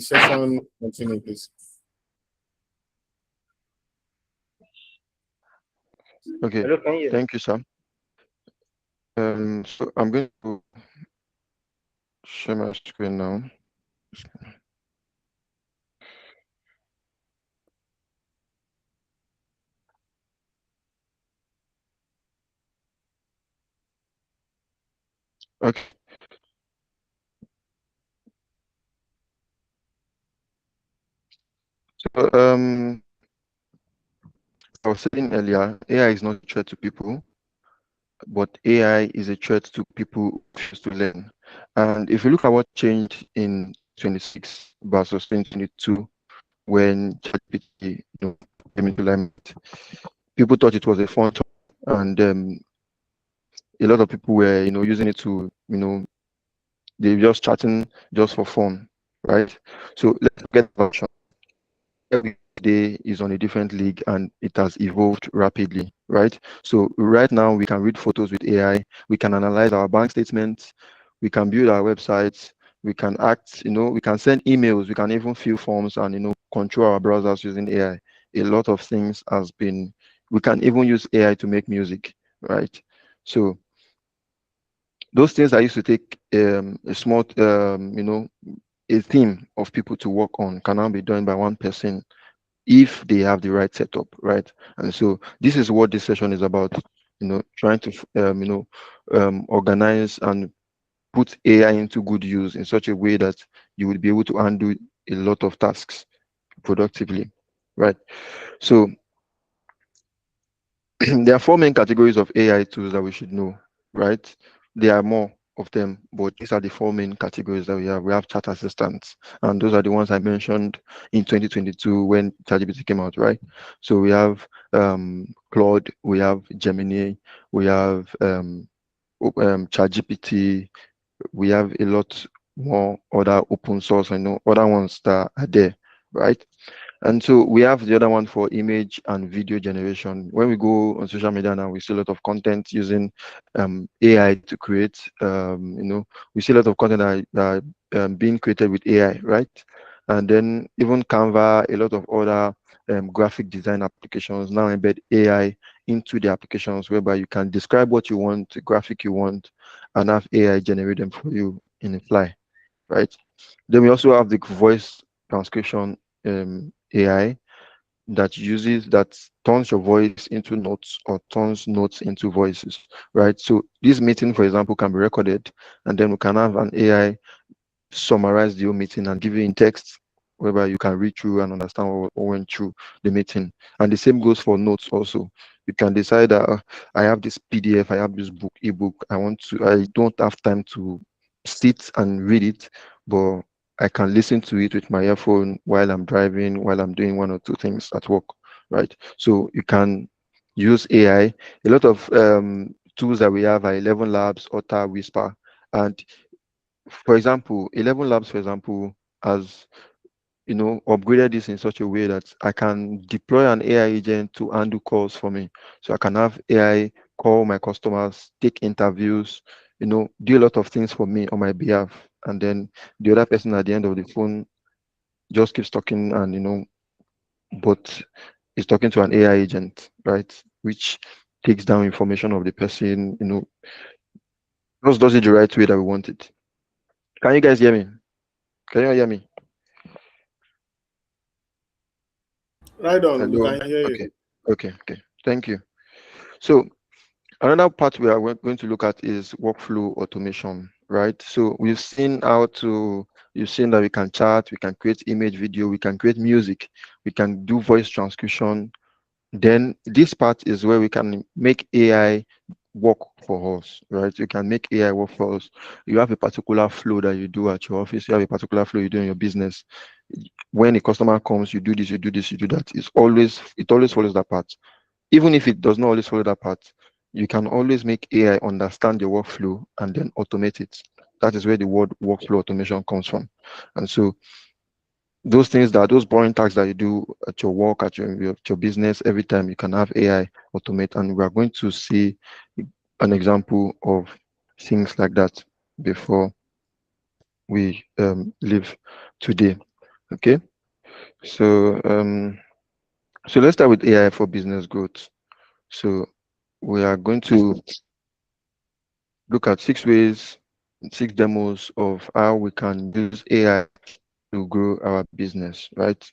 session continue, please. Okay, Hello, can you hear me? thank you, sir. So I'm going to share my screen now. Okay. So I was saying earlier, AI is not a threat to people, but AI is a threat to people who refuse to learn. And if you look at what changed in 26 versus 2022, when ChatGPT, came into limelight, people thought it was a fun tool, and a lot of people were, using it to, they're just chatting just for fun, right? So let's get the version. Every day is on a different league and it has evolved rapidly, right? So right now we can read photos with AI, we can analyze our bank statements, we can build our websites, we can act, we can send emails, we can even fill forms and control our browsers using AI. A lot of things has been, we can even use AI to make music, right? So those things that used to take a small a team of people to work on can now be done by one person if they have the right setup, right? And so this is what this session is about, trying to organize and put AI into good use in such a way that you would be able to undo a lot of tasks productively, right? So there are four main categories of AI tools that we should know, right? There are more of them, but these are the four main categories that we have. We have chat assistants, and those are the ones I mentioned in 2022 when ChatGPT came out, right? So we have Claude, we have Gemini, we have ChatGPT, we have a lot more other open source, other ones that are there, right? And so we have the other one for image and video generation. When we go on social media now, we see a lot of content using AI to create. We see a lot of content that being created with AI, right? And then even Canva, a lot of other graphic design applications now embed AI into the applications, whereby you can describe what you want, the graphic you want, and have AI generate them for you in a fly, right? Then we also have the voice transcription AI that turns your voice into notes or turns notes into voices, right? So this meeting, for example, can be recorded, and then we can have an AI summarize the whole meeting and give you in text, whereby you can read through and understand what went through the meeting. And the same goes for notes also. You can decide that I have this PDF, I have this ebook, I don't have time to sit and read it, but I can listen to it with my earphone while I'm driving, while I'm doing one or two things at work, right? So you can use AI. A lot of tools that we have are 11 Labs, Otter, Whisper, and for example, 11 Labs, for example, has upgraded this in such a way that I can deploy an AI agent to handle calls for me. So I can have AI call my customers, take interviews, do a lot of things for me on my behalf. And then the other person at the end of the phone just keeps talking and but is talking to an AI agent, right? Which takes down information of the person, just does it the right way that we want it. Can you guys hear me? Can you hear me? Right on, we Hello. can hear you. Okay. Okay. Thank you. So another part we are going to look at is workflow automation, right? So you've seen that we can chat, we can create image, video, we can create music, we can do voice transcription. Then this part is where we can make AI work for us, right? You can make AI work for us. You have a particular flow that you do at your office, you have a particular flow you do in your business. When a customer comes, you do this, you do this, you do that. It always follows that part. Even if it does not always follow that part, you can always make AI understand your workflow and then automate it. That is where the word workflow automation comes from. And so those boring tasks that you do at your work, at your business, every time you can have AI automate. And we are going to see an example of things like that before we leave today. Okay. So so let's start with AI for business growth. So we are going to look at 6 ways, 6 demos of how we can use AI to grow our business, right?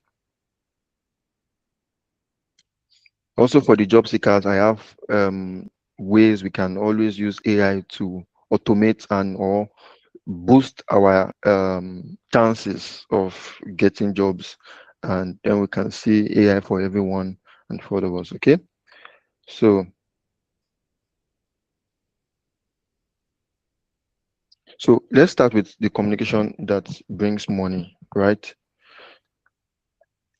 Also for the job seekers, I have ways we can always use AI to automate and or boost our chances of getting jobs, and then we can see AI for everyone and for all of us. Okay, so let's start with the communication that brings money, right?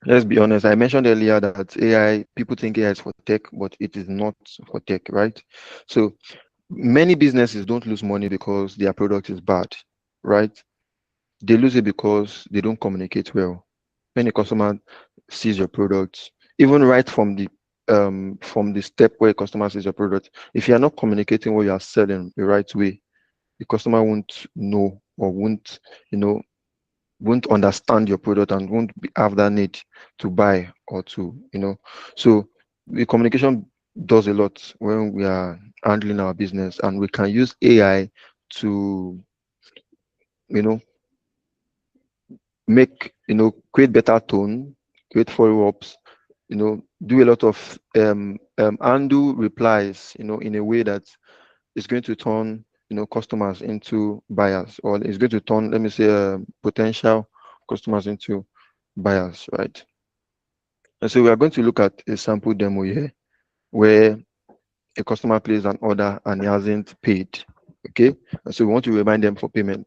Let's be honest. I mentioned earlier that AI, people think AI is for tech, but it is not for tech, right? So many businesses don't lose money because their product is bad, right? They lose it because they don't communicate well. When a customer sees your product, even right from the step where a customer sees your product, if you are not communicating what you are selling the right way, the customer won't know or you know, won't understand your product and have that need to buy or to, So the communication does a lot when we are handling our business, and we can use AI to, you know, create better tone, create follow-ups, do a lot of undo replies, in a way that is going to turn, customers into buyers, or is going to turn, let me say, potential customers into buyers, right? And so we are going to look at a sample demo here where a customer placed an order and he hasn't paid. Okay, and so we want to remind them for payment.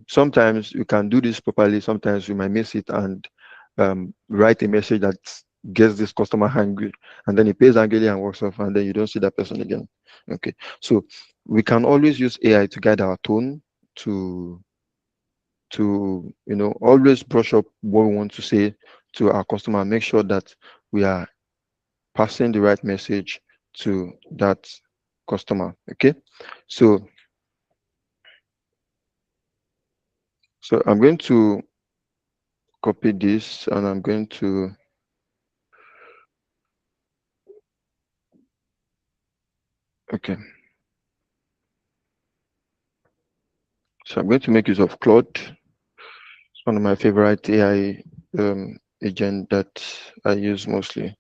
Sometimes you can do this properly, sometimes you might miss it and write a message that gets this customer angry, and then he pays angrily and walks off, and then you don't see that person again. Okay, so we can always use AI to guide our tone, to always brush up what we want to say to our customer, make sure that we are passing the right message to that customer. Okay, so I'm going to copy this, and I'm going to, okay, so I'm going to make use of Claude. It's one of my favorite AI agent that I use mostly.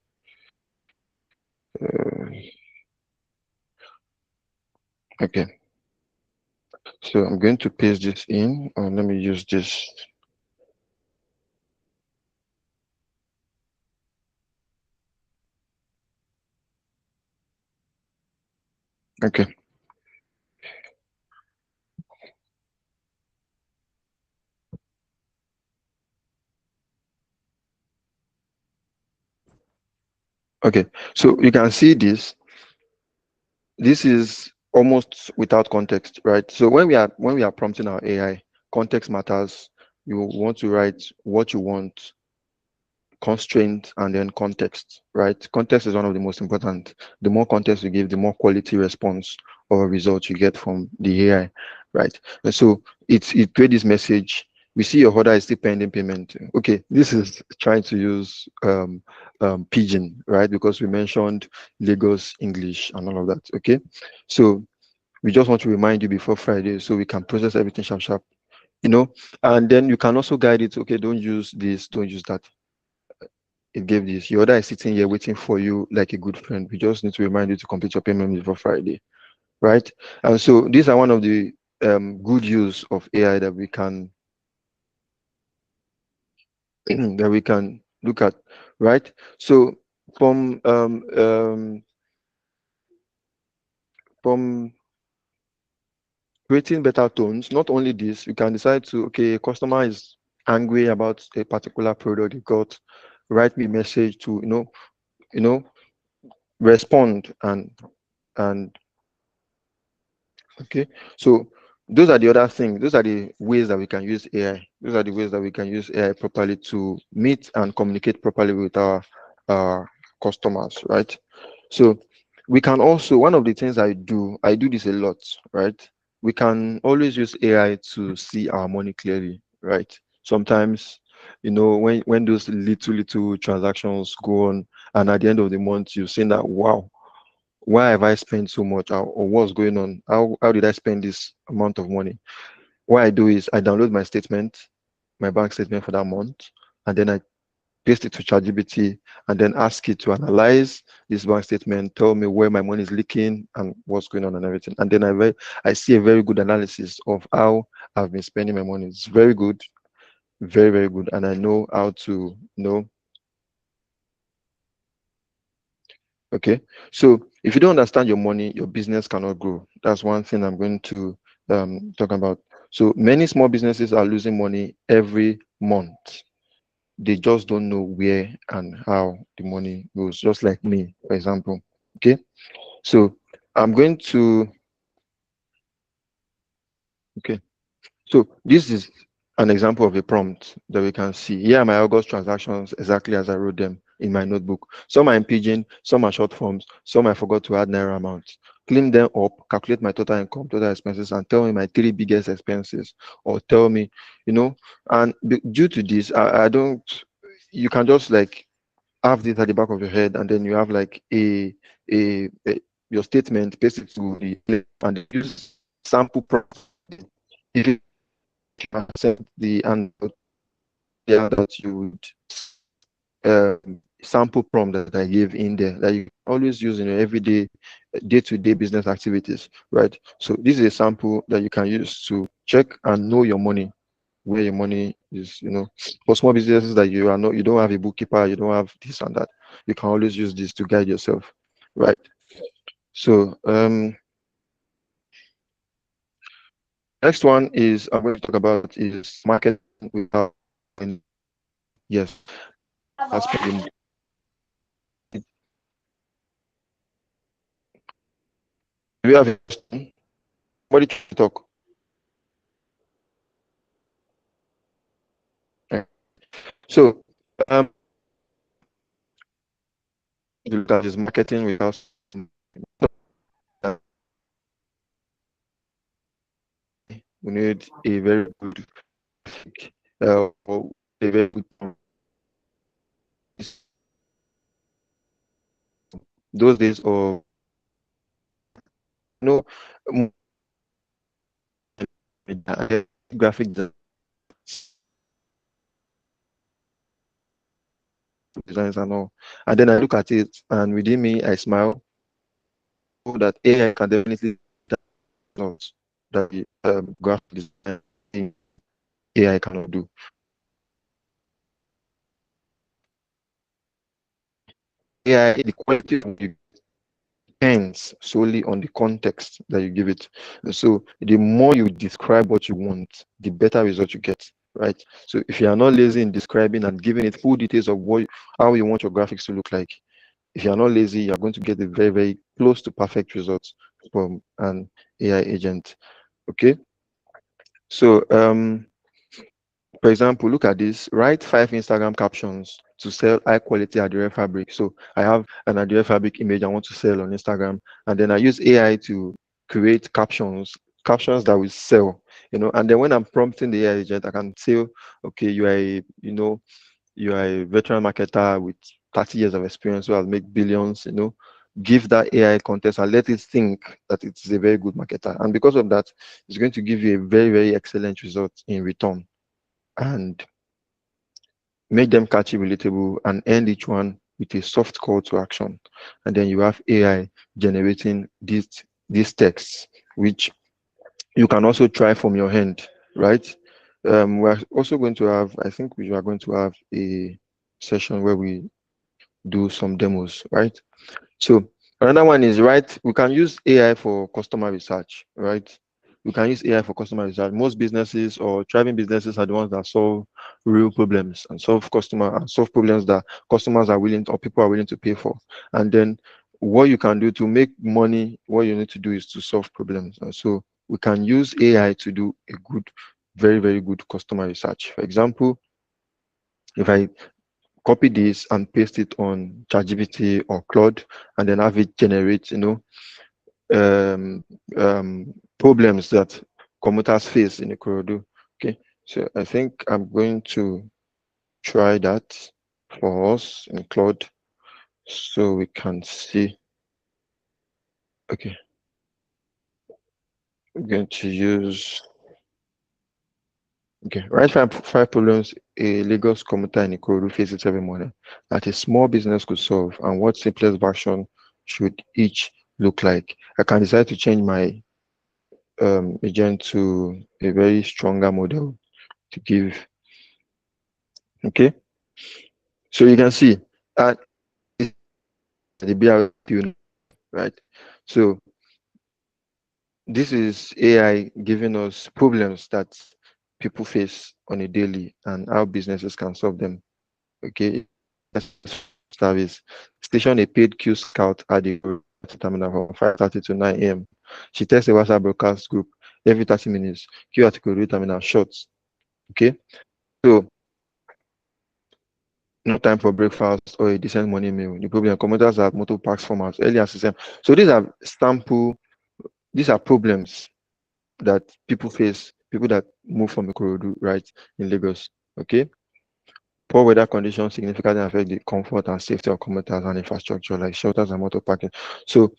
Okay, so I'm going to paste this in, and let me use this. Okay, okay, so you can see this. This is almost without context, right? So when we are prompting our AI, context matters. You want to write what you want, constraint, and then context, right? Context is one of the most important. The more context you give, the more quality response or result you get from the AI, right? And so it creates this message. We see your order is still pending payment. Okay, this is trying to use Pigeon, right? Because we mentioned Lagos English and all of that. Okay, so we just want to remind you before Friday so we can process everything sharp sharp, and then you can also guide it. Okay, don't use this, don't use that. It gave this. Your order is sitting here waiting for you like a good friend. We just need to remind you to complete your payment before Friday, right? And so these are one of the good use of AI that we can that we can look at, right? So from from creating better tones, not only this, you can decide to, okay, a customer is angry about a particular product he got, write me a message to you know respond, and okay, so those are the other things. Those are the ways that we can use AI. Those are the ways that we can use AI properly to meet and communicate properly with our customers, right? So we can also, one of the things I do this a lot, right? We can always use AI to see our money clearly, right? Sometimes, when those little transactions go on, and at the end of the month, you're saying that, wow, why have I spent so much, or what's going on? How did I spend this amount of money? What I do is I download my statement, my bank statement for that month, and then I paste it to ChatGPT, and then ask it to analyze this bank statement, tell me where my money is leaking and what's going on and everything. And then I see a very good analysis of how I've been spending my money. It's very good, very, very good. And I know how to know. Okay. So if you don't understand your money, your business cannot grow. That's one thing I'm going to talk about. So many small businesses are losing money every month. They just don't know where and how the money goes, just like me, for example. Okay. So I'm going to, okay. So this is an example of a prompt that we can see. Here are my August transactions exactly as I wrote them in my notebook. Some are in Pidgin, some are short forms, some I forgot to add Naira amounts. Clean them up, calculate my total income, total expenses, and tell me my three biggest expenses, or tell me, and due to this, I don't, you can just like have this at the back of your head, and then you have like a your statement, paste it to the and use sample prompts. If you accept the handout, you would sample prompt that I gave in there that you always use in your everyday day-to-day business activities, right? So this is a sample that you can use to check and know your money, where your money is. For small businesses that you don't have a bookkeeper, you don't have this and that, you can always use this to guide yourself, right? So next one is I'm going to talk about is marketing without, yes, that's spending. Do you have a question? Somebody to talk. Yeah. So look at is marketing without, we need a very good or a very good those days of no graphic designs and all. And then I look at it, and within me, I smile. So that AI can definitely not that the graphic design AI cannot do. AI, the quality will depends solely on the context that you give it. So the more you describe what you want, the better result you get, right? So if you are not lazy in describing and giving it full details of how you want your graphics to look like, if you are not lazy, you are going to get a very, very close to perfect results from an AI agent. Okay. So for example, look at this. Write 5 Instagram captions to sell high quality Adire fabric. So I have an Adire fabric image I want to sell on Instagram, and then I use AI to create captions that will sell. And then when I'm prompting the AI agent, I can say, okay, you are a veteran marketer with 30 years of experience who has made billions. Give that AI context and let it think that it is a very good marketer, and because of that, it's going to give you a very, very excellent result in return, and make them catchy, relatable, and end each one with a soft call to action. And then you have AI generating these texts, which you can also try from your hand, right? We're also going to have, I think we are going to have a session where we do some demos, right? So another one is, right, we can use AI for customer research, right? We can use AI for customer research. Most businesses or thriving businesses are the ones that solve real problems and solve problems that customers are willing to, or people are willing to pay for. And then what you can do to make money, what you need to do is to solve problems. And so we can use AI to do a good, very, very good customer research. For example, if I copy this and paste it on ChatGPT or Claude, and then have it generate, um, problems that commuters face in Ikorodu. Okay, So I think I'm going to try that for us in Claude so we can see. Okay, I'm going to use, okay, write five problems a Lagos commuter in Ikorodu faces every morning that a small business could solve, and what simplest version should each look like. I can decide to change my agent to a very stronger model to give. Okay, so you can see that the BRQ, right? So this is AI giving us problems that people face on a daily and how businesses can solve them. Okay, service station a paid Q scout at the terminal from 5:30 to 9 a.m. She tests a WhatsApp broadcast group every 30 minutes. Q at the terminal shots. Okay, so no time for breakfast or a decent morning meal. The problem commuters have motor parks formats early as system. So these are sample, these are problems that people face, people that move from Ikorodu, right, in Lagos. Okay. Poor weather conditions significantly affect the comfort and safety of commuters and infrastructure like shelters and motor parking. So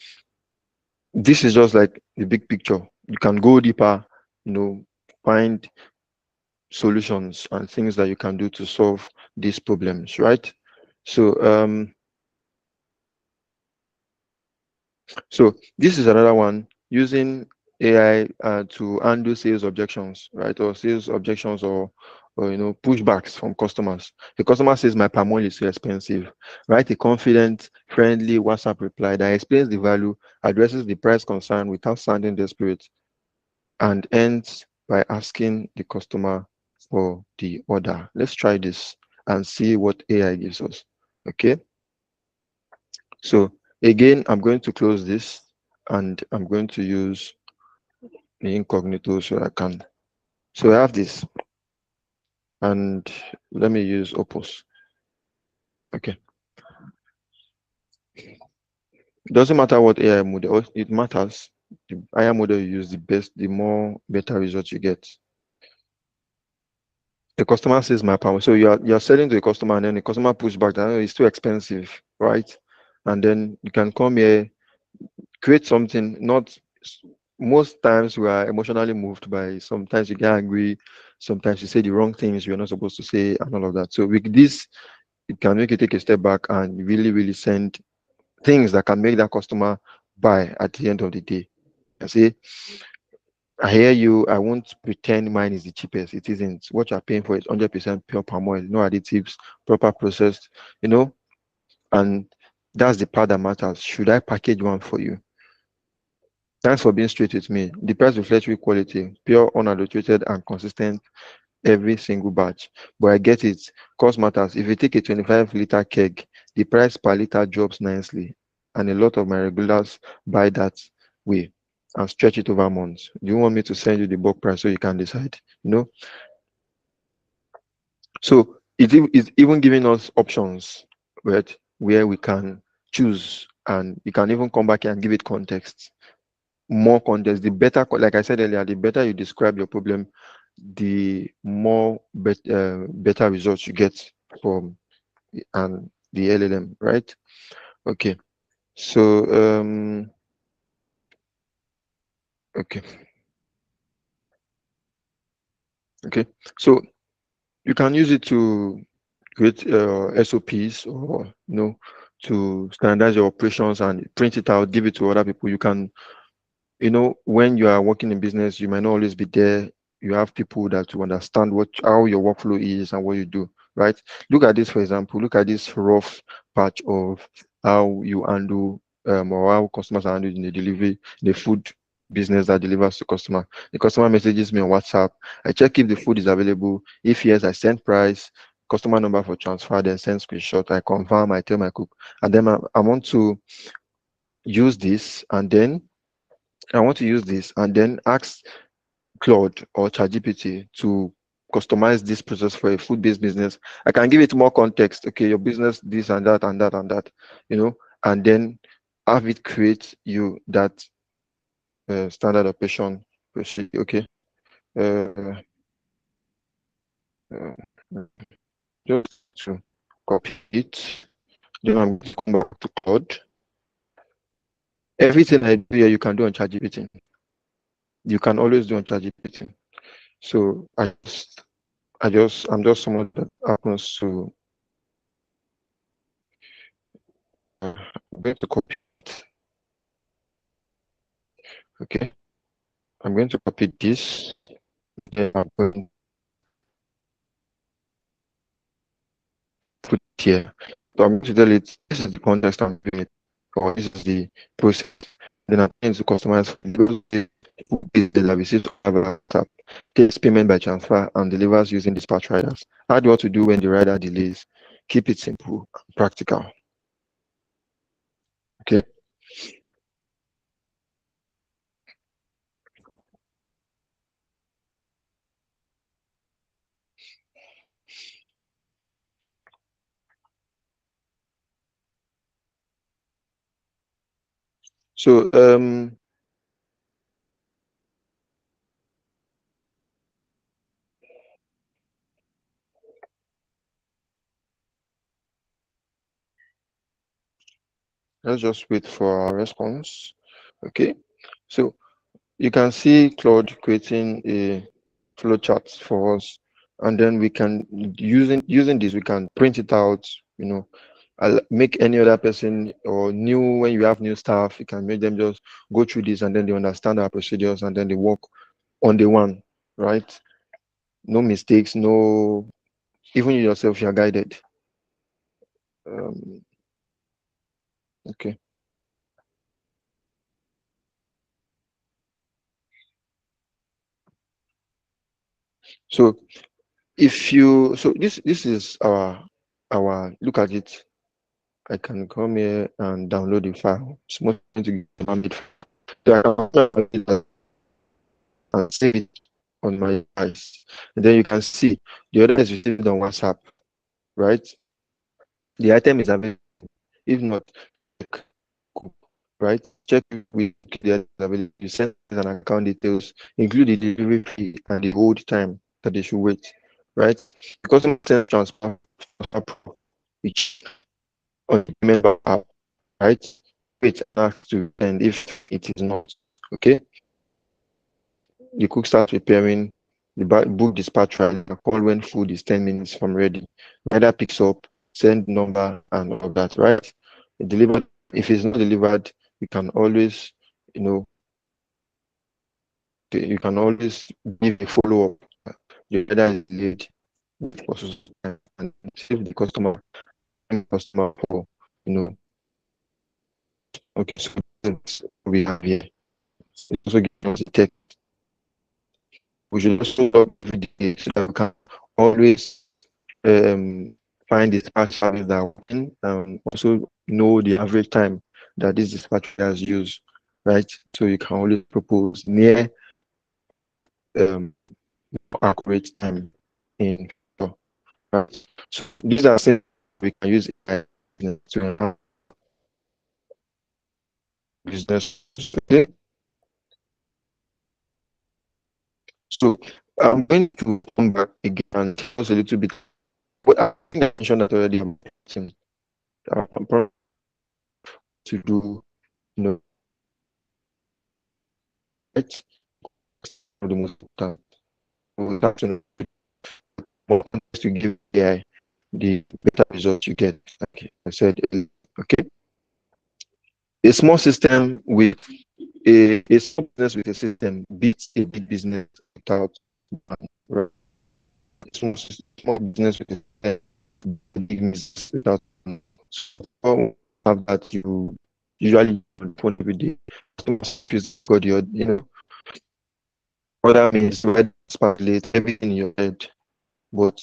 this is just like the big picture. You can go deeper, find solutions and things that you can do to solve these problems, right? So So this is another one using AI to handle sales objections, right? Or sales objections or pushbacks from customers. The customer says my palm oil is too expensive. Write a confident, friendly WhatsApp reply that explains the value, addresses the price concern without sounding desperate, and ends by asking the customer for the order. Let's try this and see what AI gives us. Okay. So again, I'm going to close this and I'm going to use the incognito so I can. So I have this and let me use Opus. Okay. Doesn't matter what AI model, it matters. The AI model you use, the best, the more better results you get. The customer says my power. So you're selling to the customer and then the customer push back that, "Oh, it's too expensive, right?" And then you can come here, create something, not most times we are emotionally moved by, sometimes you get angry, sometimes you say the wrong things you're not supposed to say and all of that. So with this, it can make you take a step back and really send things that can make that customer buy at the end of the day. I say, I hear you, I won't pretend mine is the cheapest. It isn't. What you're paying for is 100% pure palm oil, no additives, proper processed, you know, and that's the part that matters. Should I package one for you? Thanks for being straight with me. The price reflects real quality, pure, unadulterated, and consistent every single batch. But I get it. Cost matters. If you take a 25-liter keg, the price per liter drops nicely. And a lot of my regulars buy that way and stretch it over months. Do you want me to send you the bulk price so you can decide? You know? So it's even giving us options, right? Where we can choose and you can even come back and give it context. More context, the better, like I said earlier, the better you describe your problem, the more better results you get from and the LLM, right? Okay. So okay, okay. So you can use it to create SOPs or to standardize your operations and print it out, give it to other people. You can when you are working in business, you might not always be there. You have people that will understand how your workflow is and what you do, right? Look at this, for example. Look at this rough patch of how you handle or how customers are handled in the delivery, the food business that delivers to customer. The customer messages me on WhatsApp. I check if the food is available. If yes, I send price, customer number for transfer, then send screenshot. I confirm. I tell my cook, and then I want to use this and then ask Claude or ChatGPT to customize this process for a food-based business. I can give it more context. Okay, your business, this and that and that and that, and then have it create you that standard operation procedure. Okay. Uh, just to copy it. Then I'm going to come back to Cloud. Everything I do here, you can do on ChatGPT. You can always do on ChatGPT. So I'm just someone that happens to I'm going to copy it. Okay, I'm going to copy this. Then I'm going to put it here. So I'm going to tell it this is the context I'm doing it, or this is the process. Then I'm going to customize the receives have a laptop, takes payment by transfer, and delivers using dispatch riders. How do you want to do when the rider delays? Keep it simple, practical. Okay. So let's just wait for our response. Okay. So you can see Claude creating a flow chart for us, and then we can using this we can print it out. I'll make any other person or new when you have new staff, you can make them just go through this and then they understand our procedures and then they work on the one, right? No mistakes, no, even you yourself, you're guided. Um, okay. So so this is our look at it. I can come here and download the file. It's more to get it. So I can download it and save it on my device. And then you can see the order is received on WhatsApp, right? The item is available. If not, check, right? Check with the item available. You send an account details, include the delivery fee and the hold time that they should wait, right? Because I'm transfer which on the member app, right? Wait to and if it is not, okay? The cook starts preparing the book dispatch and call when food is 10 minutes from ready. Rider picks up, send number and all of that, right? Delivered. If it's not delivered, you can always, you know, you can always give a follow up. The rider is delayed and save the customer for, okay, so that's what we have here. It also gives us a text. We should also log every day so that we can always find the dispatch service that are working and also know the average time that this dispatch has used, right? So you can always propose near um, accurate time in future, right? So these are things we can use AI to enhance business. Okay? So I'm going to come back again and tell us a little bit. But I think I mentioned that already. I'm probably to do, right? The most important. We have to know more context to give AI the better results you get. Like I said, okay. A small system with a small business with a system beats a big business without one. Right? Small business with a system, a big business without one. So have that you usually phone every day. Got your, other means, red late, everything in your head. But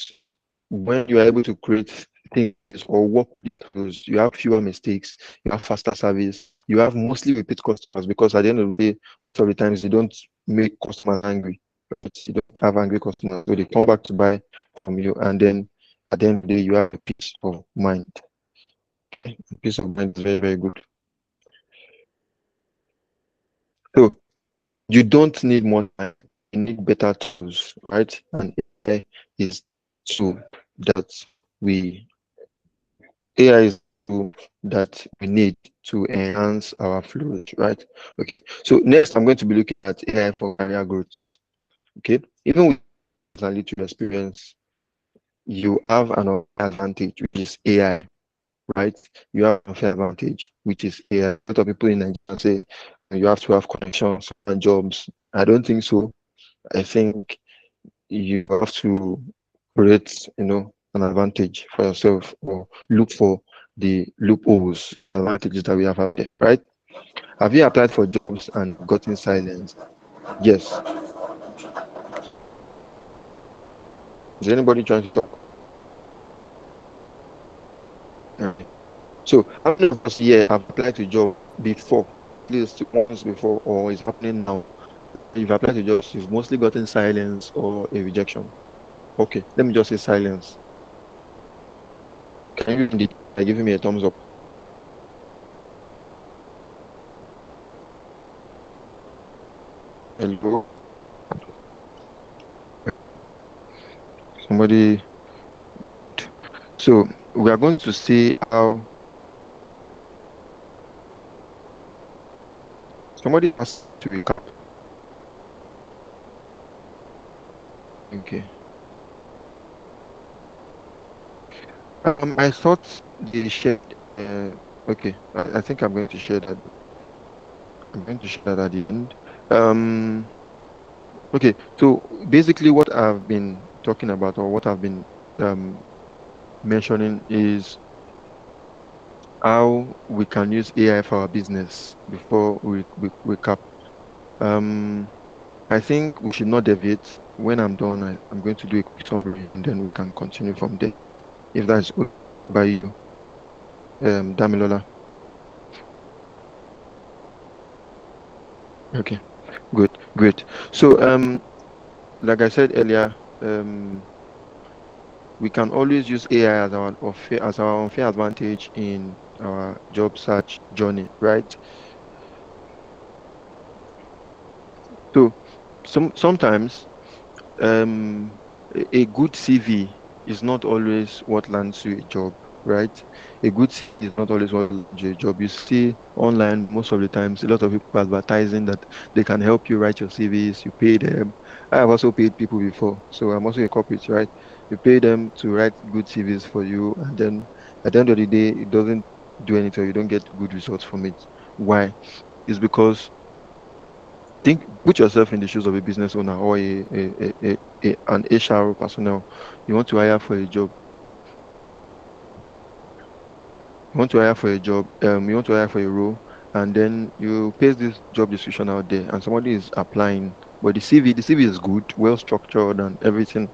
when you are able to create things or work with those, you have fewer mistakes, you have faster service, you have mostly repeat customers because at the end of the day, most of the times you don't make customers angry. Right? You don't have angry customers, so they come back to buy from you, and then at the end of the day, you have a peace of mind. Okay? Peace of mind is very, very good. So you don't need more time, you need better tools, right? And AI is tool that we AI is a tool that we need to enhance our flows, right? Okay. So next, I'm going to be looking at AI for career growth. Okay. Even with a little experience, you have an unfair advantage, which is AI, right? You have an unfair advantage, which is AI. A lot of people in Nigeria say you have to have connections and jobs. I don't think so. I think you have to create, an advantage for yourself or look for the loopholes, advantages that we have out there, right? Have you applied for jobs and gotten silence? Yes. Is anybody trying to talk? Okay. So how many of us here have applied to job before, at least once before, or is happening now? You've applied to jobs, you've mostly gotten silence or a rejection. Okay, let me just say silence. Can you indicate by giving me a thumbs up? Hello? Somebody. So we are going to see how somebody has to recap. Okay. I thought they shared. Okay, I think I'm going to share that. I'm going to share that at the end. Um. Okay. So basically, what I've been talking about, or what I've been um mentioning, is how we can use AI for our business before we cap. Um. I think we should not deviate. When I'm done, I'm going to do a quick summary, and then we can continue from there. If that's okay by you, Damilola. Okay, good, great. So, like I said earlier, we can always use AI as our unfair advantage in our job search journey, right? So, sometimes a good CV is not always what lands you a job, right? A good CV is not always what lands you a job. You see online most of the times a lot of people advertising that they can help you write your CVs. You pay them. I have also paid people before, so I'm also a corporate, right? You pay them to write good CVs for you, and then at the end of the day, it doesn't do anything. You don't get good results from it. Why? It's because put yourself in the shoes of a business owner or an HR personnel. You want to hire for a job. You want to hire for a job. You want to hire for a role, and then you paste this job description out there, and somebody is applying. But the CV is good, well structured, and everything,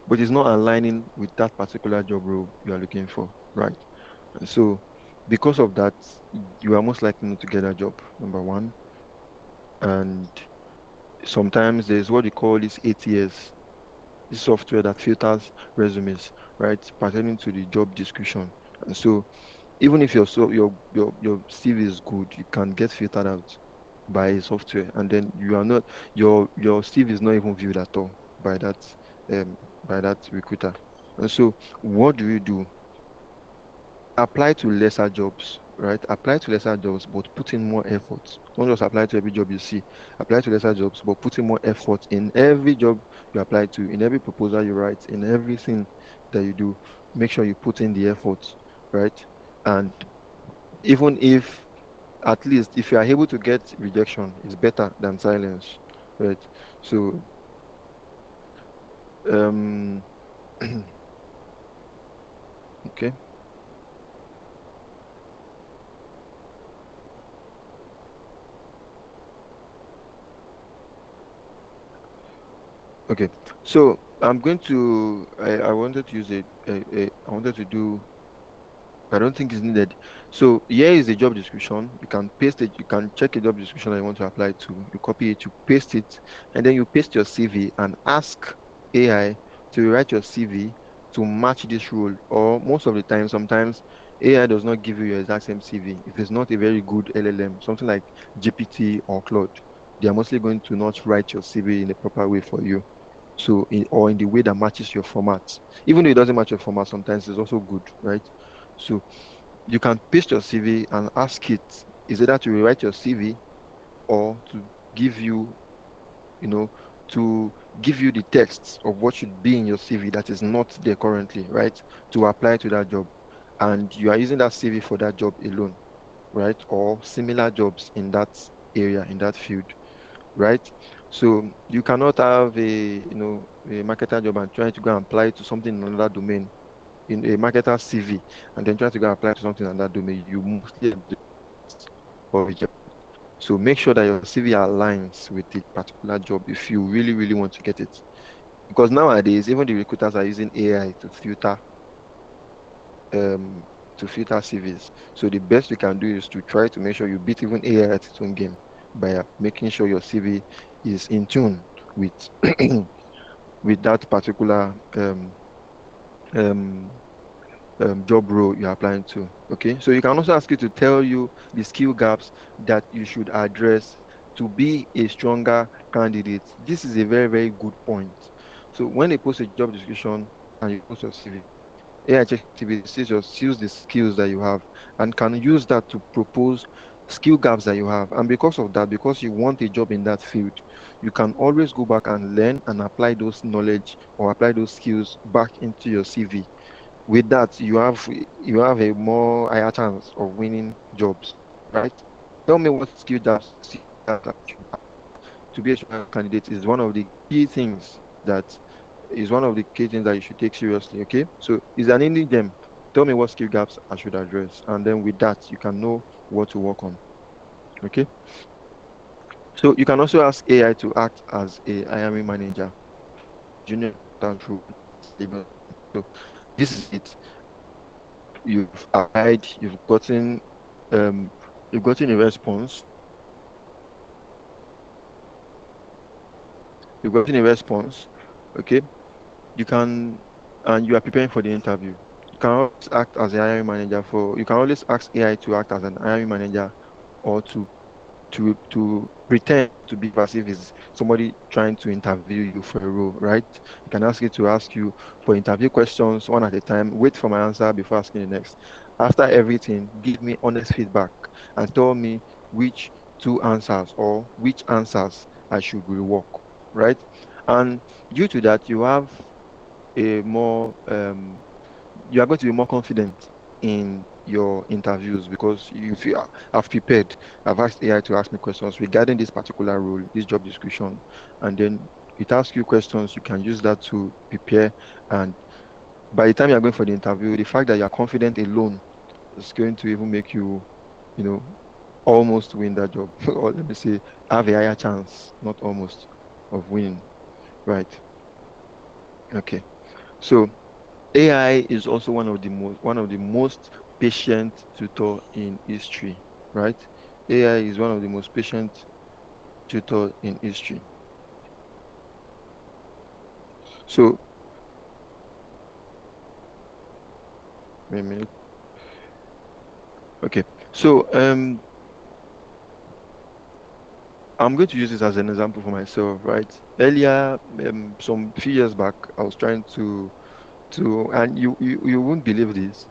but it's not aligning with that particular job role you are looking for, right? And so, because of that, you are most likely not to get a job. Number one, and sometimes there's what we call this ATS, this software that filters resumes, right, pertaining to the job description. And so even if your CV is good, you can get filtered out by a software, and then you are not your CV is not even viewed at all by that recruiter. And so what do you do? Apply to lesser jobs, right? Apply to lesser jobs, but put in more effort. Don't just apply to every job you see. Apply to lesser jobs, but put in more effort in every job you apply to, in every proposal you write, in everything that you do. Make sure you put in the effort, right? And even if, at least if you are able to get rejection, it's better than silence, right? So, um, okay. Okay, so I'm going to. I wanted to use I wanted to do. I don't think it's needed. So here is the job description. You can paste it. You can check a job description that you want to apply to. You copy it. You paste it, and then you paste your CV and ask AI to write your CV to match this role. Or most of the time, sometimes AI does not give you your exact same CV if it's not a very good LLM, something like GPT or Claude. They are mostly going to not write your CV in a proper way for you. So or in the way that matches your format. Even though it doesn't match your format, sometimes it's also good, right? So you can paste your CV and ask it, is either to rewrite your CV or to give you, you know, to give you the text of what should be in your CV that is not there currently, right? To apply to that job. And you are using that CV for that job alone, right? Or similar jobs in that area, in that field, right? So you cannot have a marketer job and trying to go and apply to something in another domain in a marketer CV and then try to go and apply to something in that domain. You mostly end up or reject. So make sure that your CV aligns with the particular job if you really, really want to get it. Because nowadays, even the recruiters are using AI um to filter CVs. So the best you can do is to try to make sure you beat even AI at its own game by making sure your CV is in tune with with that particular um job role you're applying to. Okay, so you can also ask it to tell you the skill gaps that you should address to be a stronger candidate. This is a very, very good point. So when they post a job description and you post your CV, AI ChatGPT sees the skills that you have and can use that to propose skill gaps that you have. And because of that, because you want a job in that field, you can always go back and learn and apply those knowledge or apply those skills back into your CV. With that, you have a more higher chance of winning jobs, right? Tell me what skill gaps I should have to be a stronger candidate is one of the key things that you should take seriously. Okay, so it's an indie gem. Tell me what skill gaps I should address, and then with that, you can know what to work on. Okay, so you can also ask AI to act as a hiring manager for a junior consultant role at Labor. So this is it. You've applied, um, you've gotten a response, you've gotten a response. Okay, you can, and you are preparing for the interview. You can always act as a hiring manager for. You can always ask AI to act as an hiring manager, or to pretend to be as if it's somebody trying to interview you for a role, right? You can ask it to ask you for interview questions one at a time, wait for my answer before asking the next. After everything, give me honest feedback and tell me which two answers or which answers I should rework, right? And due to that, a more you are going to be more confident in your interviews because you feel I've prepared. I've asked AI to ask me questions regarding this particular role, this job description, and then it asks you questions. You can use that to prepare. And by the time you're going for the interview, the fact that you're confident alone is going to even make you, you know, almost win that job. Or let me say, have a higher chance, not almost, of winning. Right. Okay. So AI is also one of the most patient tutor in history, right? AI is one of the most patient tutor in history. So, wait a minute. Okay. So, I'm going to use this as an example for myself, right? Earlier, some few years back, I was trying and you won't believe this.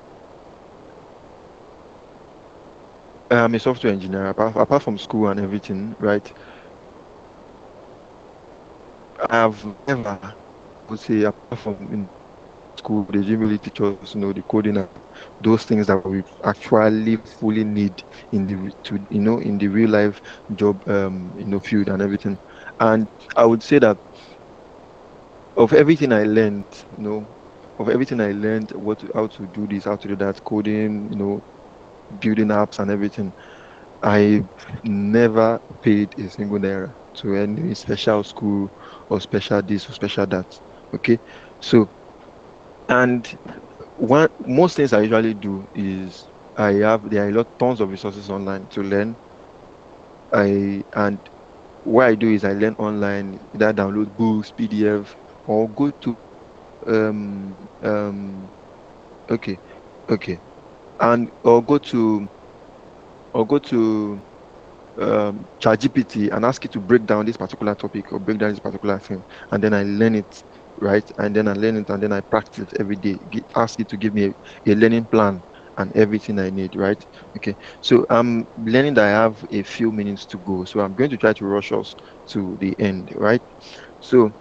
I'm a software engineer, apart from school and everything, right? I have never, I would say, apart from in school, they didn't really teach us, the coding and those things that we actually fully need in in the real life job, field and everything. And I would say that of everything I learned, of everything I learned, how to do this, how to do that, coding, building apps and everything, I never paid a single naira to any special school or special this or special that. Okay. So, and one most things I usually do is there are a lot tons of resources online to learn. And what I do is I learn online, either download books, PDF, or go to um um okay, okay, and or go to ChatGPT and ask it to break down this particular topic or break down this particular thing, and then I learn it, right? And then I learn it, and then I practice it every day. Ask it to give me a learning plan and everything I need, right? Okay. So I'm learning that I have a few minutes to go. So I'm going to try to rush us to the end, right? So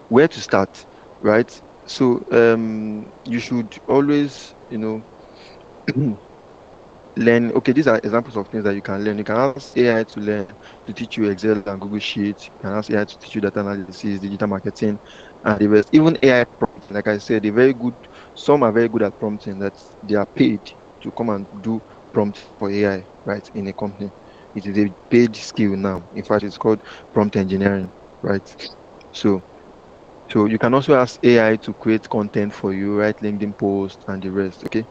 where to start, right? So you should always, learn. Okay, these are examples of things that you can learn. You can ask AI to learn to teach you Excel and Google Sheets. You can ask AI to teach you data analysis, digital marketing, and the rest. Even AI prompting, like I said, they're very good. Some are very good at prompting, that they are paid to come and do prompting for AI, right, in a company. It is a paid skill now. In fact, it's called prompt engineering, right? So so you can also ask AI to create content for you, write LinkedIn posts and the rest. Okay.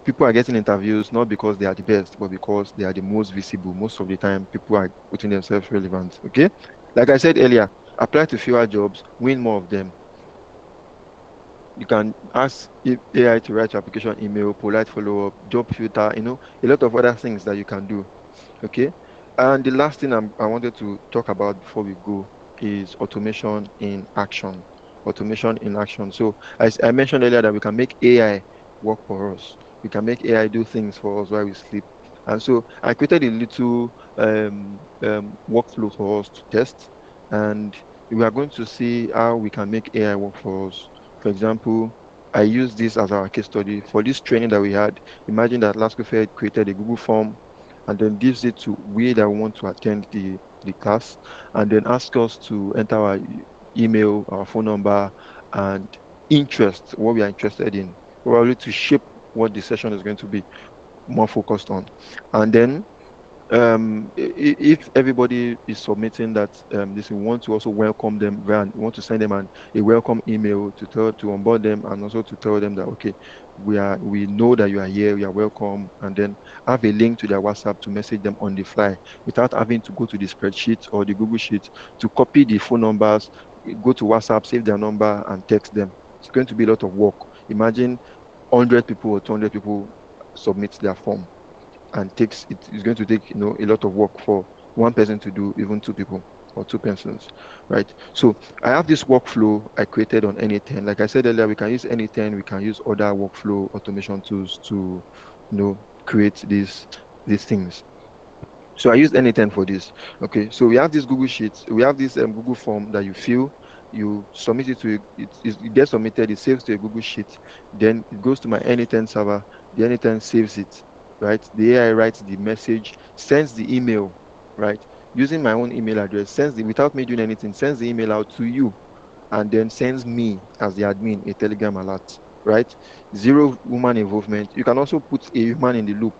People are getting interviews not because they are the best, but because they are the most visible. Most of the time, people are putting themselves relevant. Okay. Like I said earlier, apply to fewer jobs, win more of them. You can ask AI to write your application email, polite follow up, job filter, a lot of other things that you can do. Okay. And the last thing I wanted to talk about before we go is automation in action. Automation in action. So as I mentioned earlier that we can make AI work for us. We can make AI do things for us while we sleep. And so I created a little workflow for us to test. And we are going to see how we can make AI work for us. For example, I use this as our case study for this training that we had. Imagine that LASCOFED created a Google form and then gives it to we that want to attend the class, and then ask us to enter our email, our phone number, and interest, what we are interested in, probably to shape what the session is going to be more focused on. And then if everybody is submitting that this, we want to also welcome them and want to send them a welcome email to onboard them, and also to tell them that okay, we know that you are here, you are welcome, and then have a link to their WhatsApp to message them on the fly without having to go to the spreadsheet or the Google Sheet to copy the phone numbers, go to WhatsApp, save their number and text them. It's going to be a lot of work. Imagine 100 people or 200 people submit their form, and it's going to take a lot of work for one person to do, even two people or two persons, right? So I have this workflow I created on Anyten. Like I said earlier, we can use Anyten, we can use other workflow automation tools to create these things. So I used Anyten for this. Okay, so we have this Google Sheets, we have this Google form that you fill, you submit it to it gets submitted, it saves to a Google Sheet, then it goes to my Anyten server, the Anyten saves it, right? The AI writes the message, sends the email, right? Using my own email address, sends the without me doing anything, sends the email out to you, and then sends me as the admin a Telegram alert, right? Zero human involvement. You can also put a human in the loop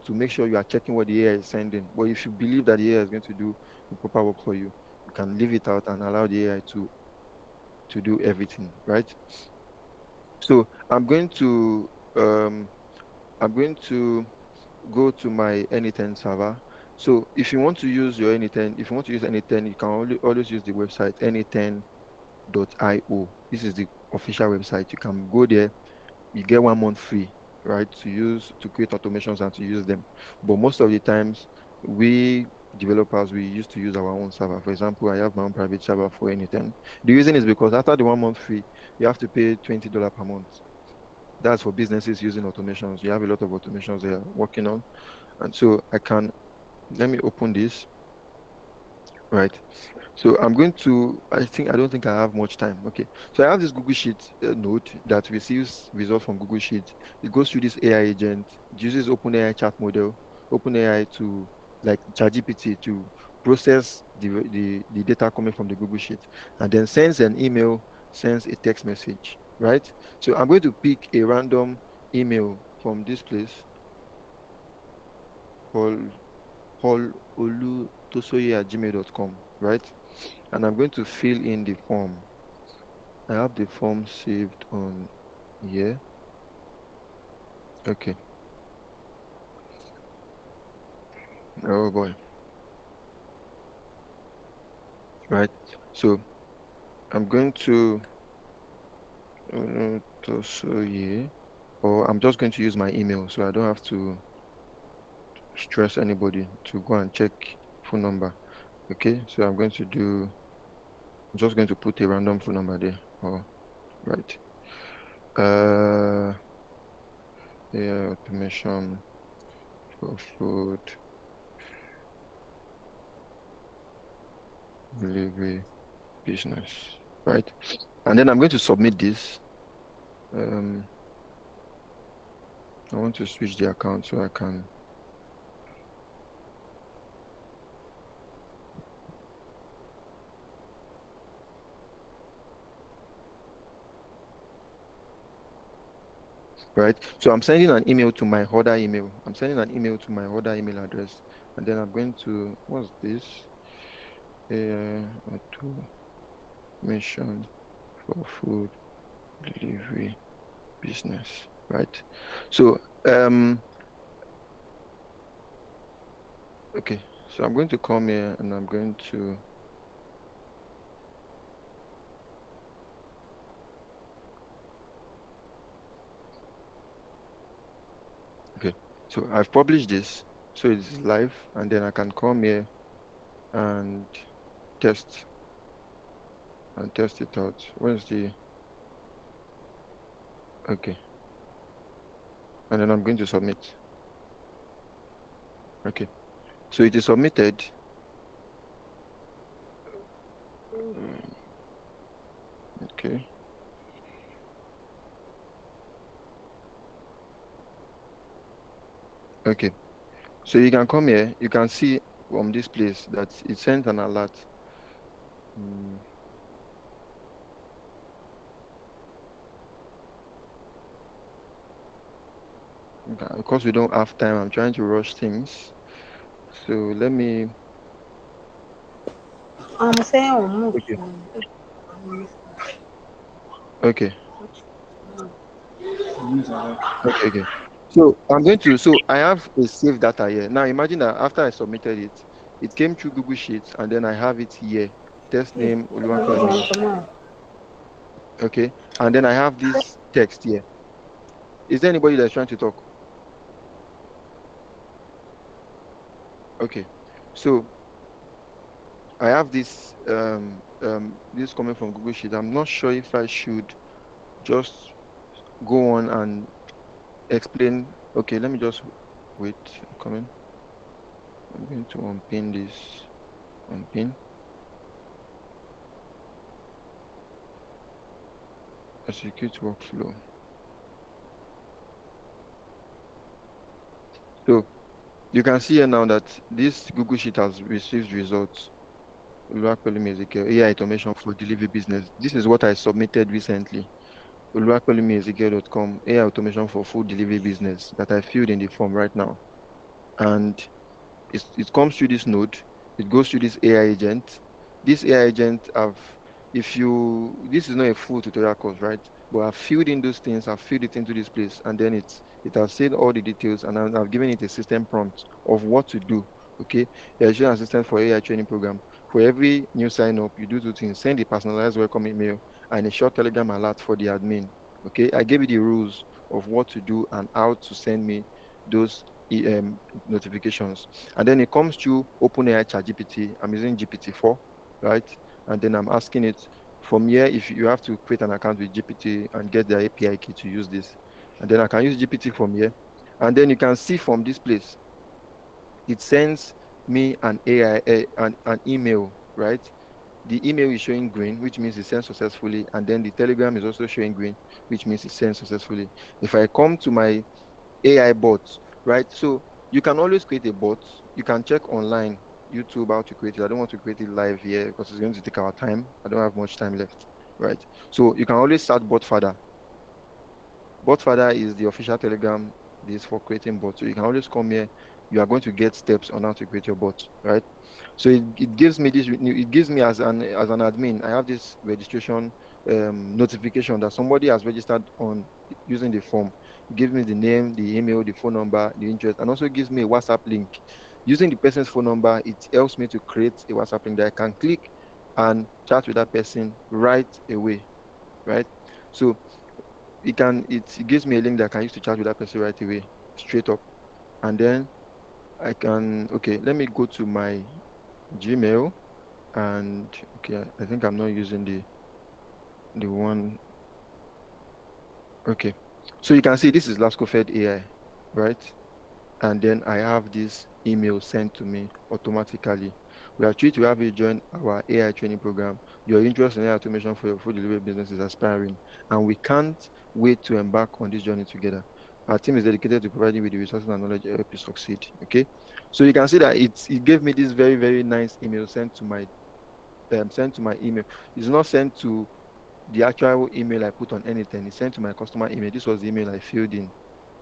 to make sure you are checking what the AI is sending. But if you believe that the AI is going to do the proper work for you, you can leave it out and allow the AI to do everything, right? So I'm going to go to my Anyten server. So if you want to use your Anyten, if you want to use Anyten, you can always use the website anyten.io. This is the official website. You can go there, you get 1 month free, right, to use to create automations and to use them. But most of the times, we developers we used to use our own server. For example, I have my own private server for Anyten. The reason is because after the 1 month free, you have to pay $20 per month. That's for businesses using automations. You have a lot of automations they are working on. And so let me open this, right? So I don't think I have much time. Okay. So I have this Google Sheet node that receives results from Google Sheet. It goes through this AI agent. It uses OpenAI chat model, OpenAI to like ChatGPT to process the data coming from the Google Sheet, and then sends an email, sends a text message, right? So I'm going to pick a random email from this place, Paul, Paul Olutosoye@gmail.com, right? And I'm going to fill in the form. I have the form saved on here. Okay. Oh boy. Right. So I'm going to show you, or I'm just going to use my email, so I don't have to stress anybody to go and check phone number. Okay, so I'm just going to put a random phone number there. Oh, right. Uh, yeah, automation for food delivery business, right? And then I'm going to submit this. Um, I want to switch the account so I can, right? So I'm sending an email to my other email. I'm sending an email to my other email address, and then I'm going to, what's this? Automation for food delivery business, right? So, okay. So I'm going to come here and I'm going to, okay. So I've published this, so it's live, and then I can come here and test test it out. Where's the, okay. And then I'm going to submit. Okay. So it is submitted. Um, Okay. Okay. So you can come here. You can see from this place that it sent an alert. Mm, okay, because we don't have time, I'm trying to rush things. So let me. I'm saying on move Okay. phone. Okay. Okay. Okay. So I'm going to. So I have a save data here. Now imagine that after I submitted it, it came through Google Sheets, and then I have it here. Test name Oluwapelumi. Okay. And then I have this text here. Is there anybody that's trying to talk? Okay. So I have this coming from Google Sheet. I'm not sure if I should just go on and explain. Okay, let me just wait. I'm coming. I'm going to unpin this. Unpin. Execute workflow. So you can see here now that this Google Sheet has received results. Oluwapelumi Ezekiel, AI automation for delivery business. This is what I submitted recently. Oluwapelumiezekio.com, AI automation for food delivery business that I filled in the form right now. And it comes through this node, it goes through this AI agent. This AI agent have, if you, this is not a full tutorial course, right? But I've filled in those things, I've filled it into this place, and then it has said all the details, and I've given it a system prompt of what to do. Okay, there's your assistant for AI training program. For every new sign up, you do two things: send a personalized welcome email and a short telegram alert for the admin. Okay, I gave you the rules of what to do and how to send me those notifications. And then it comes to OpenAI ChatGPT. I'm using GPT-4, right? And then I'm asking it from here if you have to create an account with GPT and get the API key to use this. And then I can use GPT from here. And then you can see from this place, it sends me an AI, an email, right? The email is showing green, which means it sent successfully. And then the Telegram is also showing green, which means it sent successfully. If I come to my AI bots, right? So you can always create a bot. You can check online, YouTube, how to create it. I don't want to create it live here because it's going to take our time. I don't have much time left, right? So you can always start Botfather. Botfather is the official Telegram this for creating bots. So you can always come here. You are going to get steps on how to create your bot, right? So it gives me this. It gives me as an admin. I have this registration notification that somebody has registered on using the form. It gives me the name, the email, the phone number, the interest, and also gives me a WhatsApp link. Using the person's phone number, it helps me to create a WhatsApp link that I can click and chat with that person right away, right? So it gives me a link that I can use to chat with that person right away, straight up. And then I can, okay, let me go to my Gmail and okay, I think I'm not using the one. Okay. So you can see this is LASCOFED AI, right? And then I have this email sent to me automatically. We are thrilled to have you join our AI training program. Your interest in AI automation for your food delivery business is aspiring, and we can't wait to embark on this journey together. Our team is dedicated to providing you with the resources and knowledge to help you succeed. Okay, so you can see that it gave me this very very nice email sent to my email. It's not sent to the actual email I put on anything. It's sent to my customer email. This was the email I filled in,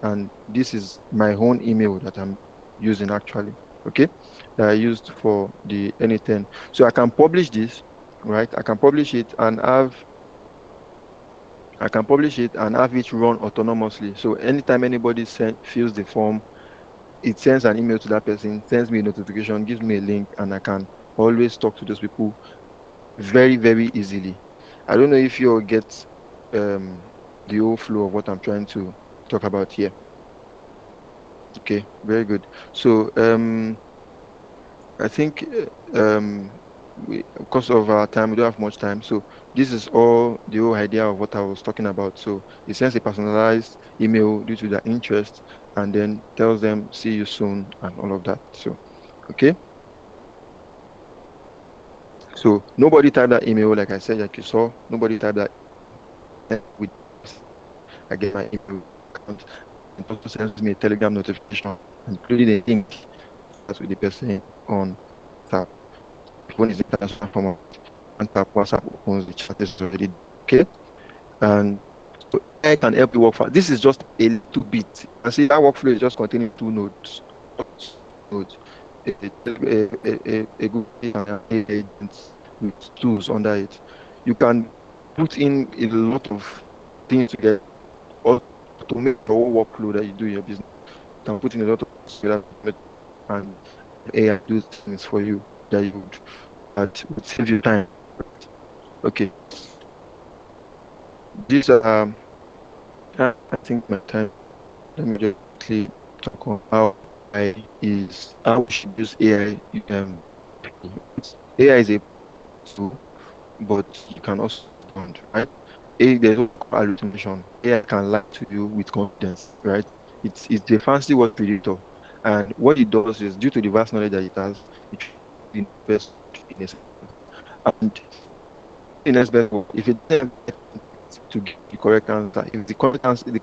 and this is my own email that I'm using actually. Okay, that I used for the anything. So I can publish this, right? I can publish it and have it run autonomously. So anytime anybody fills the form, it sends an email to that person, sends me a notification, gives me a link, and I can always talk to those people very, very easily. I don't know if you'll get um, the whole flow of what I'm trying to talk about here. Okay, very good. So I think because of our time, we don't have much time. So this is all the whole idea of what I was talking about. So it sends a personalized email due to their interest and then tells them, see you soon and all of that. So, okay. So nobody typed that email, like I said, like you saw, nobody typed that with I get my email account and it also sends me a Telegram notification, including a link to chat with the person on WhatsApp. If one is in some form of WhatsApp opens, the chat is already there. Okay. And so AI can help you work fast. This is just a little bit. And see that workflow is just containing two nodes, just two nodes, a Google and an AI agent with tools under it. You can put in a lot of things together or automate the whole workflow that you do in your business. You can put in a lot of things together and AI do things for you that would save you time. Right? Okay. This I think my time. Let me just quickly talk on how we should use AI. AI is a tool, but you can also use it beyond, right? There's what we call hallucination. AI can lie to you with confidence, right? It's a fancy word predictor. And what it does is due to the vast knowledge that it has, it tries to give you the next best word in a second. And the next best word, if it doesn't get context to give you the correct answer, if the correct answer is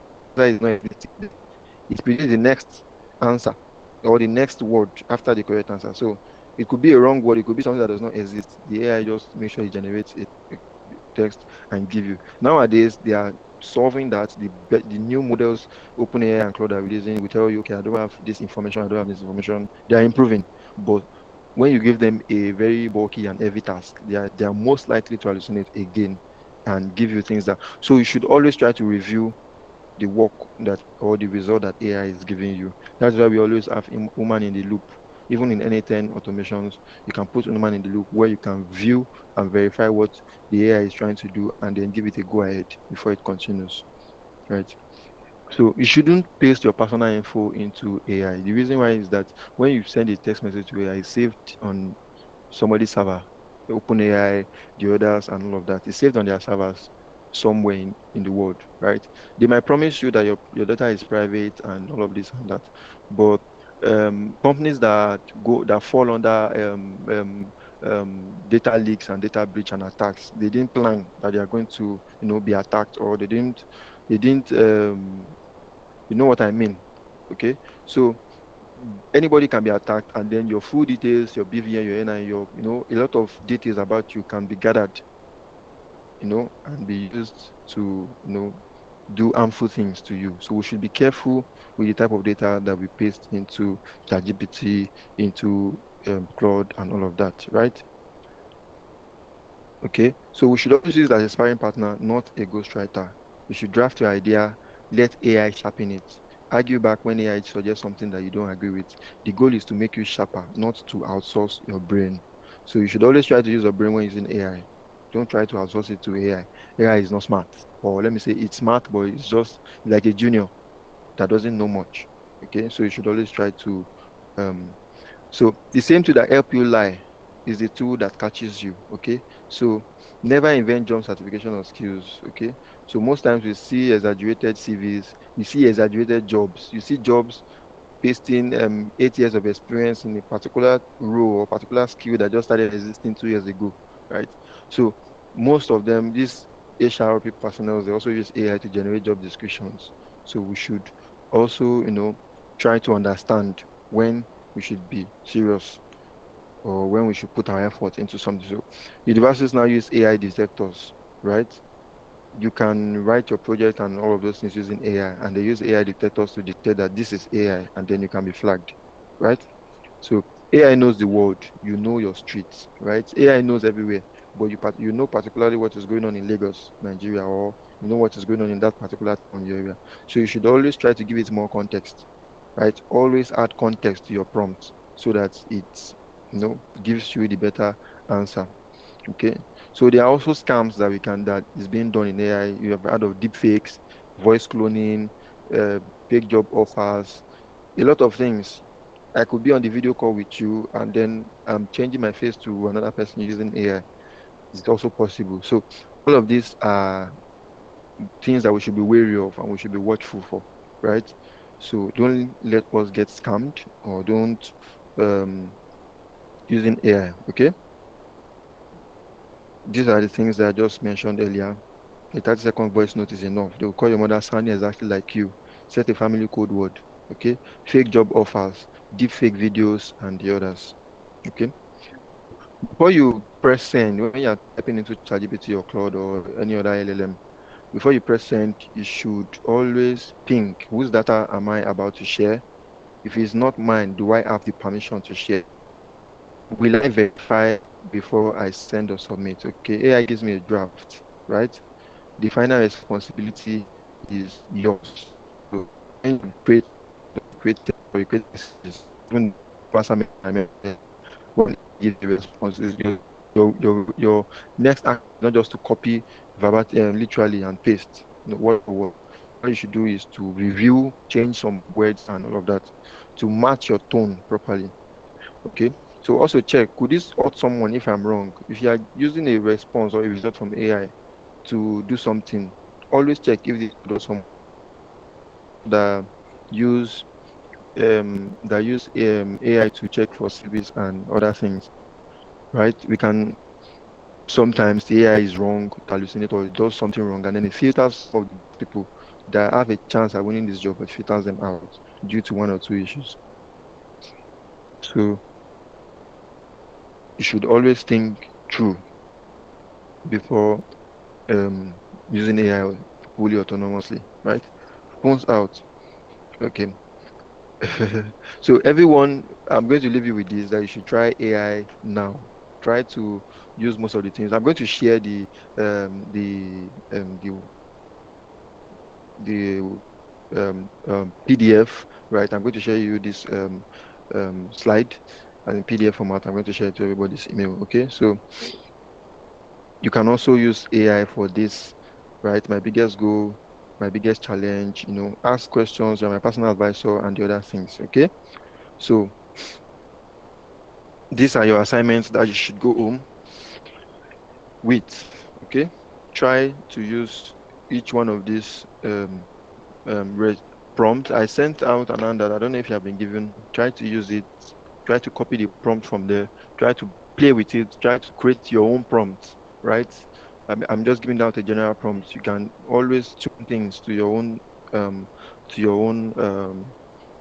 not explicit, then it predicts the next answer or the next word after the correct answer. So it could be a wrong word, it could be something that does not exist. The AI just make sure it generates a text and give you. Nowadays, they are solving that. The new models, OpenAI and Claude are releasing, will tell you, okay, I don't have this information, I don't have this information. They are improving, but when you give them a very bulky and heavy task, they are most likely to hallucinate again and give you things that. So you should always try to review the work that or the result that AI is giving you. That's why we always have human in the loop. Even in any 10 automations, you can put human in the loop where you can view and verify what the AI is trying to do and then give it a go ahead before it continues. Right. So you shouldn't paste your personal info into AI. The reason why is that when you send a text message to AI, it's saved on somebody's server, OpenAI, the others, and all of that. It's saved on their servers somewhere in the world, right? They might promise you that your data is private and all of this and that, but companies that fall under data leaks and data breach and attacks, they didn't plan that they are going to be attacked, or they didn't you know what I mean? Okay, so anybody can be attacked, and then your full details, your BVN, your NI, a lot of details about you can be gathered, and be used to, do harmful things to you. So we should be careful with the type of data that we paste into ChatGPT, into Claude, and all of that, right? Okay, so we should always use it as a sparring partner, not a ghostwriter. You should draft your idea, let AI sharpen it. Argue back when AI suggests something that you don't agree with. The goal is to make you sharper, not to outsource your brain. So you should always try to use your brain when using AI. Don't try to outsource it to AI. AI is not smart. Or let me say it's smart, but it's just like a junior that doesn't know much. Okay, so you should always try to Um, so the same tool that help you lie is the tool that catches you. Okay. So never invent job certification or skills. Okay. So most times we see exaggerated CVs, we see exaggerated jobs. You see jobs pasting 8 years of experience in a particular role or particular skill that just started existing 2 years ago, right? So most of them, these HRP personnel, they also use AI to generate job descriptions. So we should also, try to understand when we should be serious or when we should put our effort into something. So universities now use AI detectors, right? You can write your project and all of those things using AI, and they use AI detectors to detect that this is AI, and then you can be flagged, right? So AI knows the world, you know your streets, right? AI knows everywhere, but you know particularly what is going on in Lagos, Nigeria, or you know what is going on in that particular town in your area. So you should always try to give it more context, right? Always add context to your prompt so that it gives you the better answer. Okay. So there are also scams that is being done in AI. You have heard of deep fakes, voice cloning, uh, fake job offers, a lot of things. I could be on the video call with you and then I'm changing my face to another person using AI. It's also possible. So all of these are things that we should be wary of and we should be watchful for, right? So don't let us get scammed or don't um using AI. Okay. These are the things that I just mentioned earlier. A 30-second voice note is enough. They will call your mother sounding exactly like you. Set a family code word. Okay. Fake job offers, deep fake videos, and the others. Okay. Before you press send, when you're typing into ChatGPT or Claude or any other LLM, before you press send, you should always think, whose data am I about to share? If it's not mine, do I have the permission to share? Will I verify before I send or submit? Okay. AI gives me a draft, right? The final responsibility is yours. So when you create or you create messages, even pass a message, when AI gives the responses, your next action is not just to copy verbatim, literally and paste, word for word. What you should do is to review, change some words and all of that to match your tone properly. Okay. So also check, could this hurt someone if I'm wrong? If you are using a response or a result from AI to do something, always check if this could hurt someone. That use AI to check for CVs and other things, right? We can sometimes the AI is wrong, it hallucinate or it does something wrong, and then it filters some of the best people that have a chance at winning this job, but filters them out due to one or two issues. So you should always think through before using AI fully autonomously, right? Phones out. Okay. So everyone, I'm going to leave you with this that you should try AI now. Try to use most of the things. I'm going to share the PDF, right? I'm going to share you this slide and in PDF format. I'm going to share it to everybody's email. Okay. So you can also use AI for this, right? My biggest goal, my biggest challenge, ask questions, you're my personal advisor and the other things. Okay. So these are your assignments that you should go home with. Okay. Try to use each one of these prompt. I sent out an handout. I don't know if you have been given. Try to use it. Try to copy the prompt from there. Try to play with it. Try to create your own prompt, right? I'm just giving out a general prompt. You can always tune things um, to your own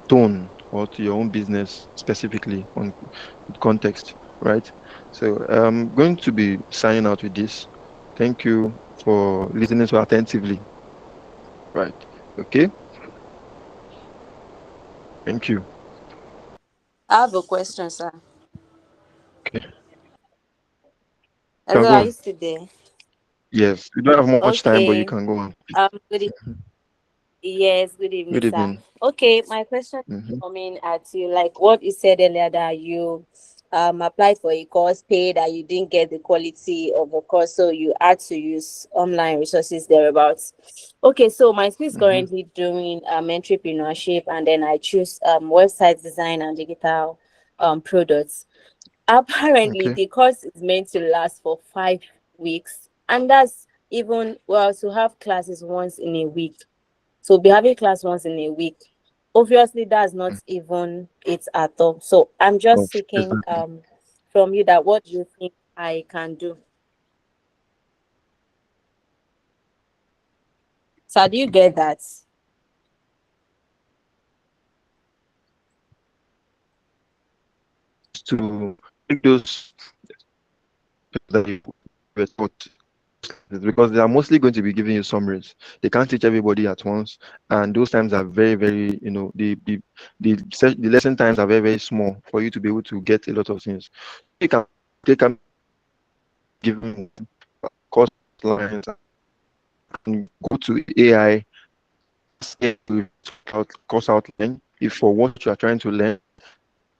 tone or to your own business specifically on with context, right? So I'm going to be signing out with this. Thank you for listening so attentively, right? Okay. Thank you. I have a question, sir. Okay. Can Hello, go are you on. still there? Yes, we don't have much time, but you Okay. can go on. Good yes, good evening, Good sir. evening. Okay, my question is Hmm. coming at you like what you said earlier that you applied for a course, paid, and you didn't get the quality of the course, so you had to use online resources thereabouts. Okay, so my school is Mhm. currently doing entrepreneurship, and then I choose website design and digital products. Apparently, Okay. the course is meant to last for 5 weeks, and that's even well to have classes once in a week. So be having class once in a week. Obviously, that's not even it at all. So I'm just Much. seeking Exactly. from you that what do you think I can do? So do you get that? To take those that you were taught, because they are mostly going to be giving you summaries. They can't teach everybody at once, and those times are very, very, the lesson times are very, very small for you to be able to get a lot of things. They can give them course lines and go to AI, to course outline if for what you are trying to learn.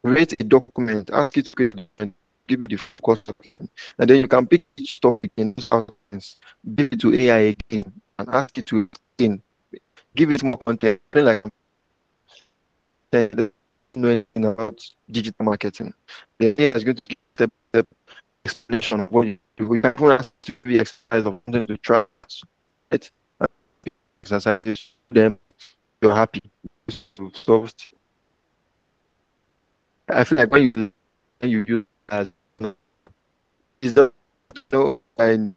Create a document, ask it to create a document, give you the focus document, and then you can pick each topic in those outlines, give it to AI again, and ask it to again, give it more content. Like know anything about digital marketing, the AI is going to give step explanation of what you do. You can even ask to be exercise of something to try, right? And exercises them, you're happy to solve. I feel like when you use as is that and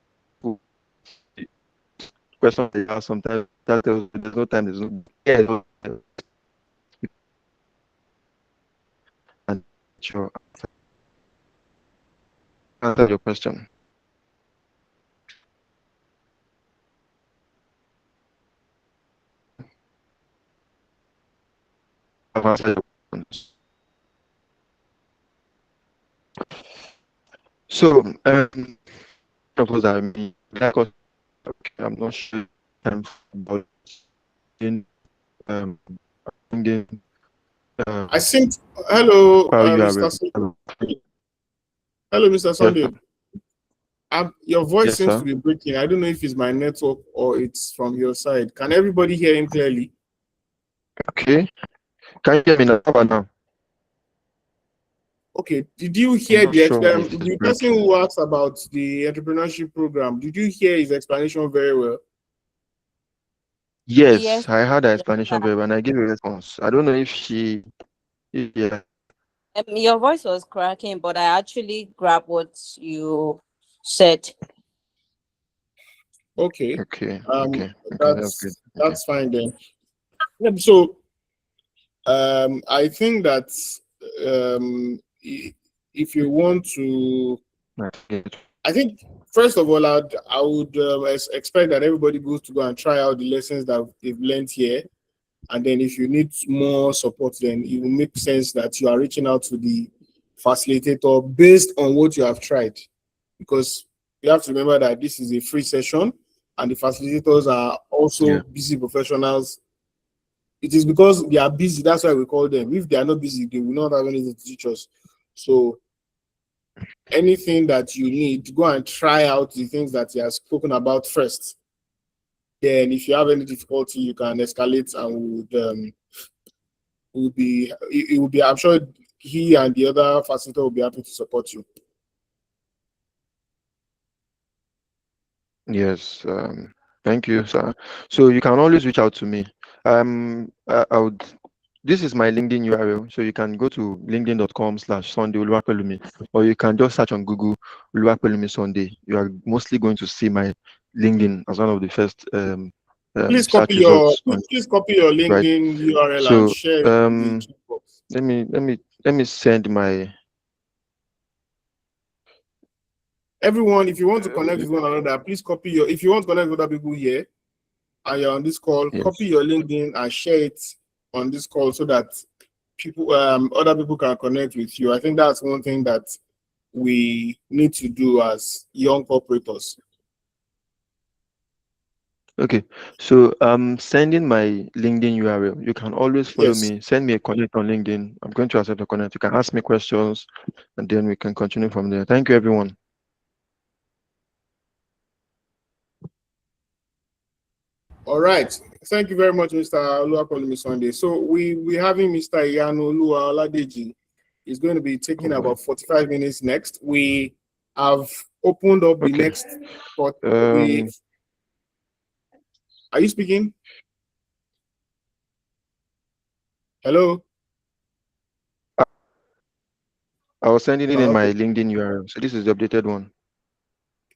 question they ask sometimes that tells you there's no time, there's no and sure answer your question. I've answered your questions. So propose that me because okay, I'm not sure time about in um bringing I think, hello, how you are Mr. Sunday. Hello, Mr. yes sir. Sunday. Your voice Yes seems to sir. be breaking. I don't know if it's my network or it's from your side. Can everybody hear him clearly? Okay, can you hear me now? How about now? Okay. Did you I'm hear not sure why it is the person breaking. who asked about the entrepreneurship program? Did you hear his explanation very well? Yes, Yes. I had an Yes, explanation sir. very well and I gave a response. I don't know if yeah. Your voice was cracking, but I actually grabbed what you said. Okay. Okay, Um, okay, okay, that's good. Okay. that's fine then. Yeah, so I think that if you want to, Right. I think first of all, I would expect that everybody goes to go and try out the lessons that they've learned here, and then if you need more support, then it will make sense that you are reaching out to the facilitator based on what you have tried, because you have to remember that this is a free session, and the facilitators are also Yeah. busy professionals. It is because they are busy, that's why we call them. If they are not busy, they will not have anything to teach us. So anything that you need, go and try out the things that he has spoken about first. Then if you have any difficulty, you can escalate and it will be, I'm sure he and the other facilitator will be happy to support you. Yes. Thank you, sir. So you can always reach out to me. I would. This is my LinkedIn URL, so you can go to linkedin.com/Sunday Oluwapelumi, or you can just search on Google Oluwapelumi Sunday. You are mostly going to see my LinkedIn as one of the first search results on Please copy your right. LinkedIn URL and So share it in the um, chat box. let me send my Everyone, if you want to connect with one another, please copy your. If you want to connect with other people here and you're on this call, copy yes. your LinkedIn and share it on this call so that people, other people can connect with you. I think that's one thing that we need to do as young operators. Okay, so sending my LinkedIn URL. You can always follow Yes. me. Send me a connect on LinkedIn. I'm going to accept the connect. You can ask me questions, and then we can continue from there. Thank you, everyone. All right. Thank you very much, Mr. Oluwakolumi Sunday. So we having Mr. Iyanu Olua Oladeji is going to be Oh taking boy. about 45 minutes next. We have opened up the Okay. next, but we Um, are you speaking? Hello? I was sending it in Okay. my LinkedIn URL. So this is the updated one.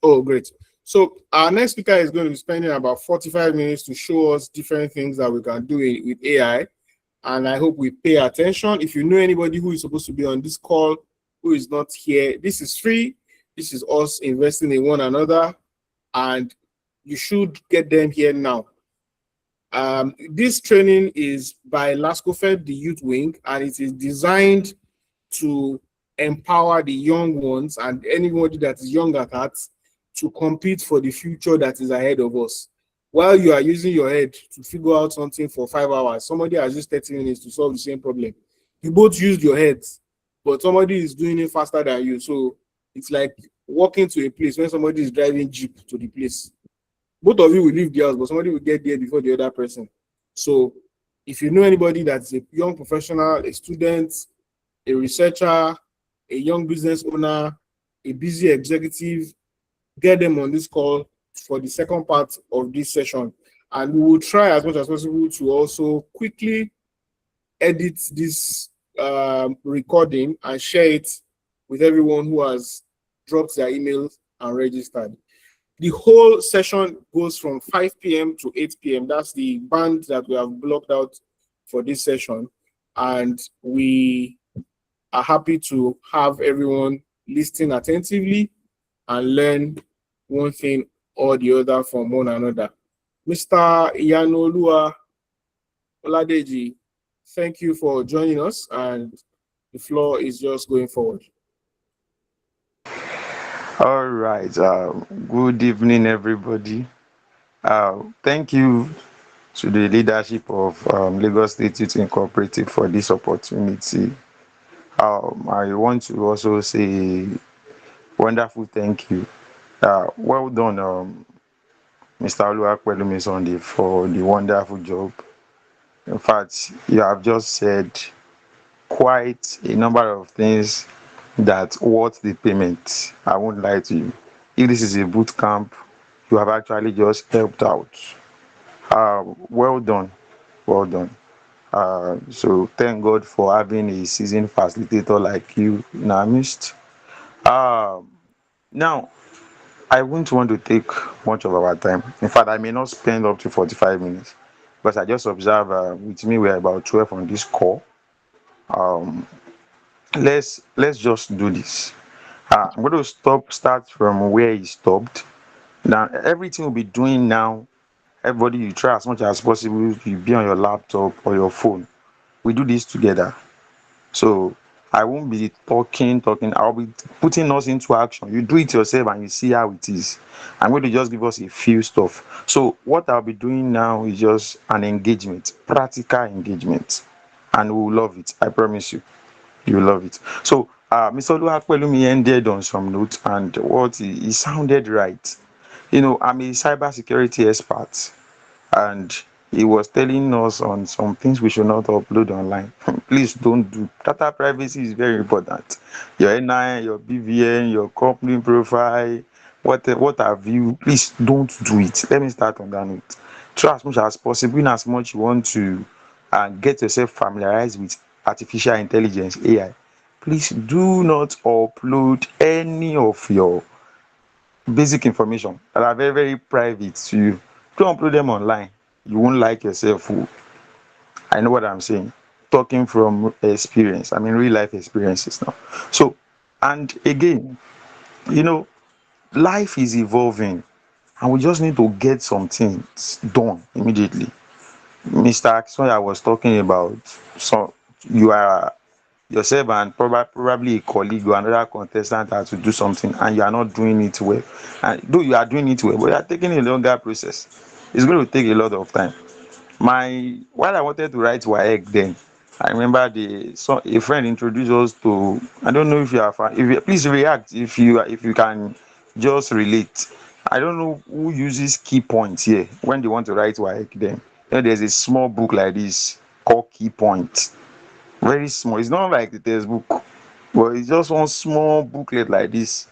Oh, great. So our next speaker is going to be spending about 45 minutes to show us different things that we can do with AI. And I hope we pay attention. If you know anybody who is supposed to be on this call who is not here, this is free. This is us investing in one another, and you should get them here now. This training is by LASCOFED, the youth wing, and it is designed to empower the young ones and anybody that is young at heart to compete for the future that is ahead of us. While you are using your head to figure out something for 5 hours, somebody has used 30 minutes to solve the same problem. You both used your heads, but somebody is doing it faster than you. So it's like walking to a place when somebody is driving jeep to the place. Both of you will leave the house, but somebody will get there before the other person. So if you know anybody that's a young professional, a student, a researcher, a young business owner, a busy executive, get them on this call for the second part of this session. And we will try as much as possible to also quickly edit this recording and share it with everyone who has dropped their emails and registered. The whole session goes from 5 p.m. to 8 p.m. That's the band that we have blocked out for this session. And we are happy to have everyone listen attentively and learn one thing or the other from one another. Mr. Iyanolua Oladeji, thank you for joining us, and the floor is just going forward. All right. Good evening, everybody. Thank you to the leadership of Lagos State Youth Incorporated for this opportunity. I want to also say wonderful thank you. Well done, Mr. Oluwapelumi Sunday, for the wonderful job. In fact, you have just said quite a number of things that worth the payment. I won't lie to you. If this is a boot camp, you have actually just helped out. Well done, well done. So thank God for having a seasoned facilitator like you in our midst. Um, Now, I wouldn't want to take much of our time. In fact, I may not spend up to 45 minutes because I just observe with me we're about 12 on this call. Um, let's just do this. I'm going to start from where he stopped. Now, everything we'll be doing now, everybody, you try as much as possible. You be on your laptop or your phone. We do this together. So I won't be talking. I'll be putting us into action. You do it yourself and you see how it is. I'm going to just give us a few stuff. So what I'll be doing now is just an engagement, practical engagement, and we'll love it. I promise you, you'll love it. So Mr. Oluwapelumi ended on some notes, and what he sounded right. You know, I'm a cybersecurity expert, and he was telling us on some things we should not upload online. Please don't do. Data privacy is very important. Your NI, your BVN, your company profile, what have you, please don't do it. Let me start on that note. Try as much as possible, in as much you want to get yourself familiarized with artificial intelligence, AI. Please do not upload any of your basic information that are very, very private to you. Don't upload them online. You won't like yourself. Oh. I know what I'm saying. Talking from experience, I mean real life experiences now. So, and again, you know, life is evolving and we just need to get some things done immediately. Mr. Akisoya was talking about, so you are yourself and probably a colleague or another contestant are to do something and you are not doing it well. And though you are doing it well, but you are taking a longer process. It's going to take a lot of time. While I wanted to write WAEC then, I remember a friend introduced us to. I don't know if you are if you, please react if you can just relate. I don't know who uses key points here when they want to write WAEC then. There's a small book like this called key points. Very small. It's not like the textbook, but it's just one small booklet like this.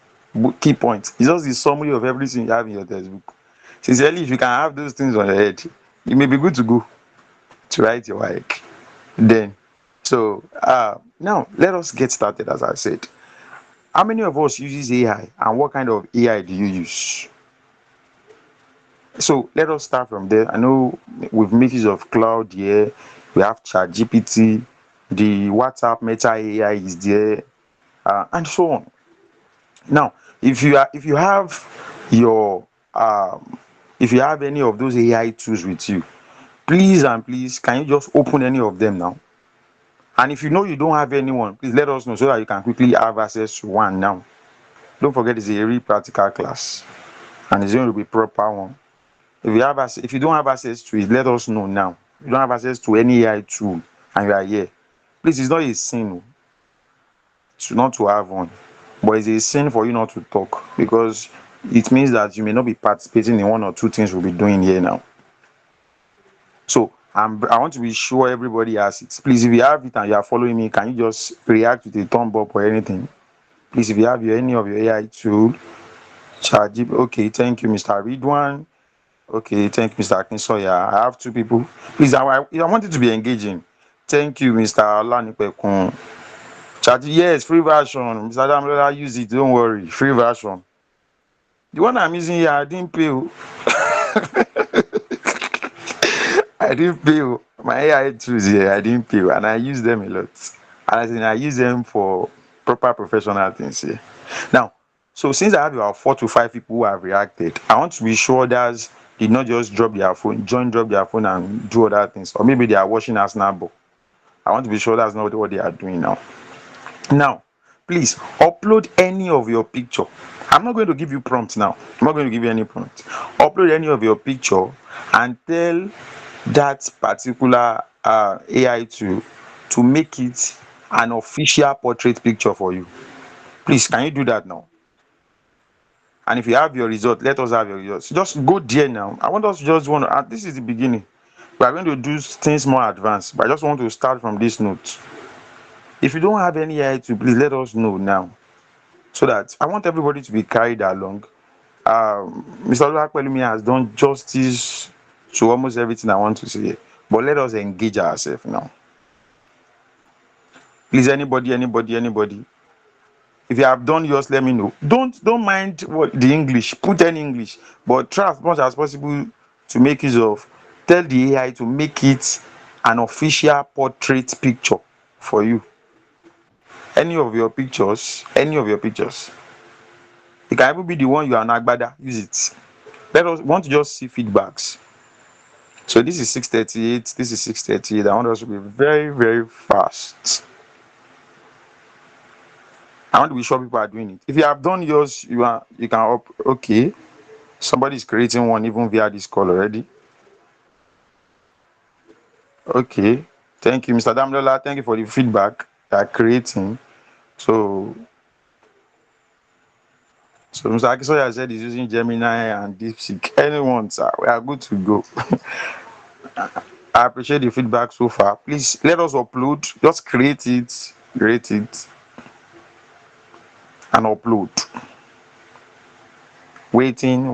Key points. It's just the summary of everything you have in your textbook. Sincerely, if you can have those things on your head, you may be good to go to write your work. Then, so now let us get started. As I said, how many of us uses AI, and what kind of AI do you use? So let us start from there. I know with mixes of cloud here, we have ChatGPT, the WhatsApp Meta AI is there, and so on. Now, if you have your if you have any of those AI tools with you, please and please, can you just open any of them now? And if you know you don't have anyone, please let us know so that you can quickly have access to one now. Don't forget it's a very practical class and it's going to be proper one. If you don't have access to it, let us know now. If you don't have access to any AI tool and you are here, please, it's not a sin not to have one, but it's a sin for you not to talk, because it means that you may not be participating in one or two things we'll be doing here now. So I want to be sure everybody has it. Please, if you have it and you are following me, can you just react with a thumb up or anything? Please, if you have any of your AI tool, ChatGPT. Okay, thank you, Mr. Ridwan. Okay, thank you, Mr. Akinsoya. I have two people. Please, I want it to be engaging. Thank you, Mr. Olanipekun. ChatGPT, yes, free version. Mr. Damlola, use it. Don't worry, free version. The one I'm using here, I didn't pay. I didn't pay. My AI tools here, I didn't pay, and I use them a lot. And I use them for proper professional things here. Now, so since I have about 4 to 5 people who have reacted, I want to be sure that did not just drop their phone, drop their phone and do other things, or maybe they are watching a snapball. I want to be sure that's not what they are doing now. Now, please upload any of your picture. I'm not going to give you prompts now. I'm not going to give you any prompt. Upload any of your picture and tell that particular AI to make it an official portrait picture for you. Please, can you do that now? And if you have your result, let us have your results. Just go there now. I want us to just this is the beginning. We are going to do things more advanced, but I just want to start from this note. If you don't have any AI please let us know now, so that I want everybody to be carried along. Mr. Olakpelumi has done justice to almost everything I want to say, but let us engage ourselves now. Please, anybody. If you have done yours, let me know. Don't mind what the English. Put any English, but try as much as possible to make use of. Tell the AI to make it an official portrait picture for you. Any of your pictures. It can even be the one you are an agbada. Use it. Let us want to just see feedbacks. So this is 6:38. This is 6:38. I want us to be very, very fast. I want to be sure people are doing it. If you have done yours, you can okay. Somebody is creating one even via this call already. Okay. Thank you, Mr. Damlola. Thank you for the feedback you are creating. So Mr. Akisoya said he's using Gemini and DeepSeek. Anyone, sir, we are good to go. I appreciate the feedback so far. Please let us upload. Just create it, and upload. Waiting.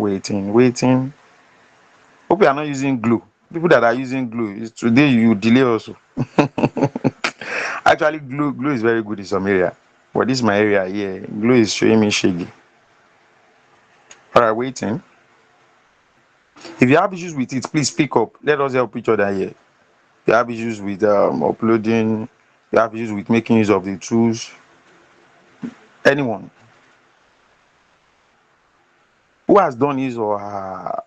Hope you are not using glue. People that are using glue, today you delay also. Actually, glue is very good in some area, but this is my area here. Glue is showing me shaggy. All right, waiting. If you have issues with it, please speak up. Let us help each other here. If you have issues with uploading, you have issues with making use of the tools. Anyone who has done his or her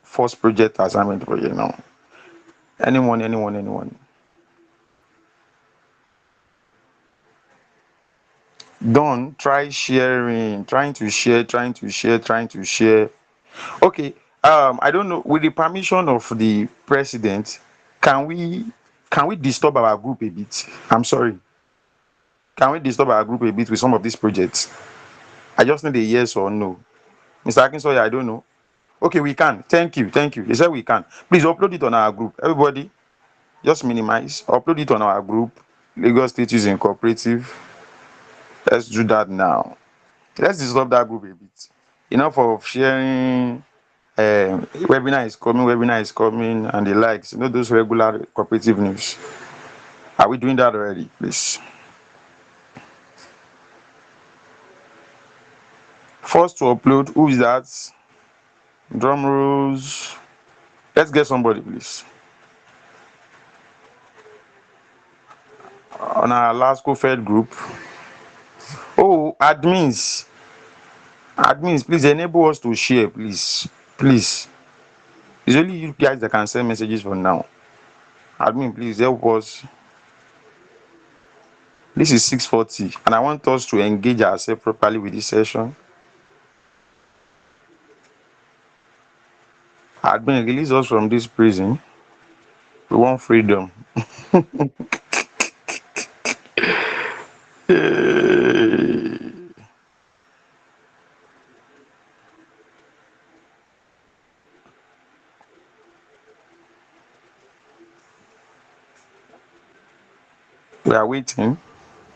first project assignment project now? Anyone? Done. Try sharing. Trying to share. Okay. I don't know, with the permission of the president, can we disturb our group a bit? I'm sorry. Can we disturb our group a bit with some of these projects? I just need a yes or no. Mr. Akinsoya, I don't know. Okay, we can. Thank you. Thank you. They said we can. Please upload it on our group. Everybody, just minimize. Upload it on our group. Lagos State Youth Cooperative. Let's do that now. Let's disturb that group a bit. Enough of sharing webinar is coming, and the likes. Those regular cooperative news. Are we doing that already, please? First to upload, who is that? Drum rolls. Let's get somebody, please. On our LASCOFED group. Oh, admins. Admins, please enable us to share, please. Please. It's only you guys that can send messages for now. Admin, please help us. This is 6:40, and I want us to engage ourselves properly with this session. Admin, release us from this prison. We want freedom. We are waiting.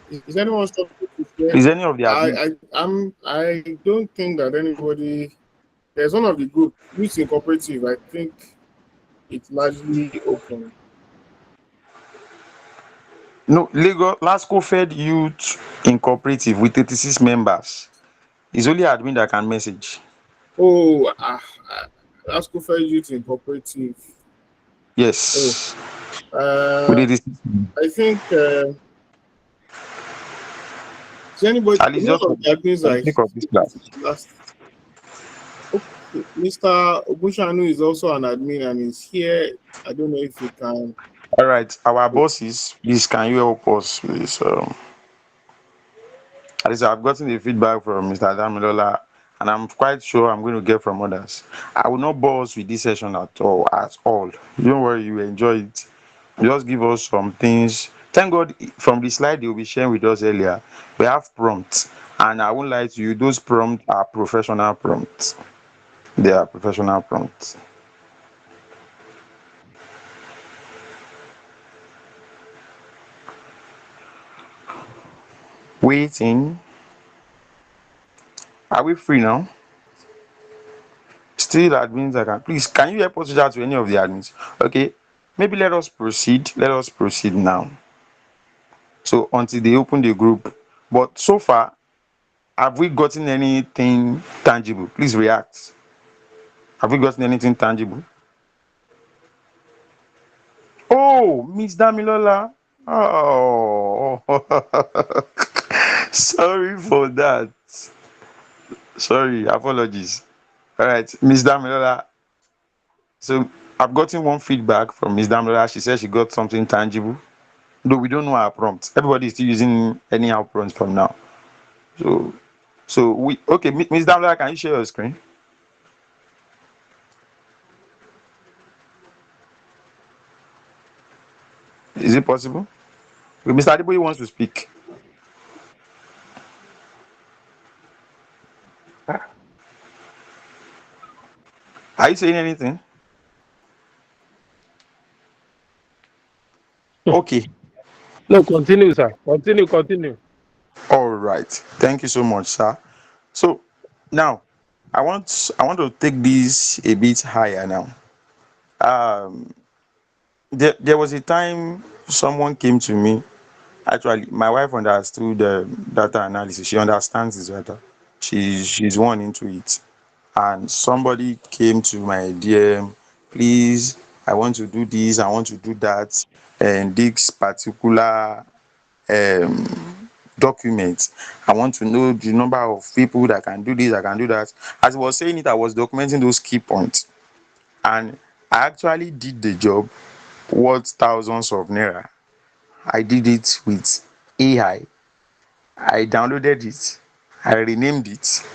Is anyone stopping to share? Is any of the admins? I don't think that anybody. There's one of the group, Youth in Cooperative. I think it's largely open. No, Lagos LASCOFED Youth Incorporative with 36 members. It's only admin that can message. Oh, LASCOFED Youth in Cooperative. Yes. Oh, I think. Is anybody? At least Most just of the admins are last. Okay, Mr. Obushanu is also an admin and is here. I don't know if he can. All right, our bosses, please, can you help us, please? At least I've gotten the feedback from Mr. Damilola, and I'm quite sure I'm going to get from others. I will not bore us with this session at all. Don't worry, you enjoy it. Just give us some things. Thank God, from the slide they will be sharing with us earlier, we have prompts, and I won't lie to you, those prompts are professional prompts. They are professional prompts. Waiting. Are we free now? Still admins, please, can you help us reach out to any of the admins? Okay, maybe let us proceed now, so until they open the group. But so far, have we gotten anything tangible? Please react. Have we gotten anything tangible? Oh, Miss Damilola. Oh, sorry for that. Sorry, apologies. All right, Miss Damilola. So I've gotten one feedback from Miss Damilola. She said she got something tangible. Though we don't know our prompts. Everybody is still using anyhow prompts from now. So we okay, Miss Damilola, can you share your screen? Is it possible? Mr. Adeboye wants to speak. Are you saying anything? Okay. No, continue, sir. Continue. All right. Thank you so much, sir. So now I want to take this a bit higher now. There was a time someone came to me. Actually, my wife understood data analysis. She understands this better. She's one into it. And somebody came to my DM, please, I want to do this, I want to do that, and this particular document. I want to know the number of people that can do this, I can do that. As I was saying it, I was documenting those key points. And I actually did the job worth thousands of naira. I did it with AI. I downloaded it, I renamed it,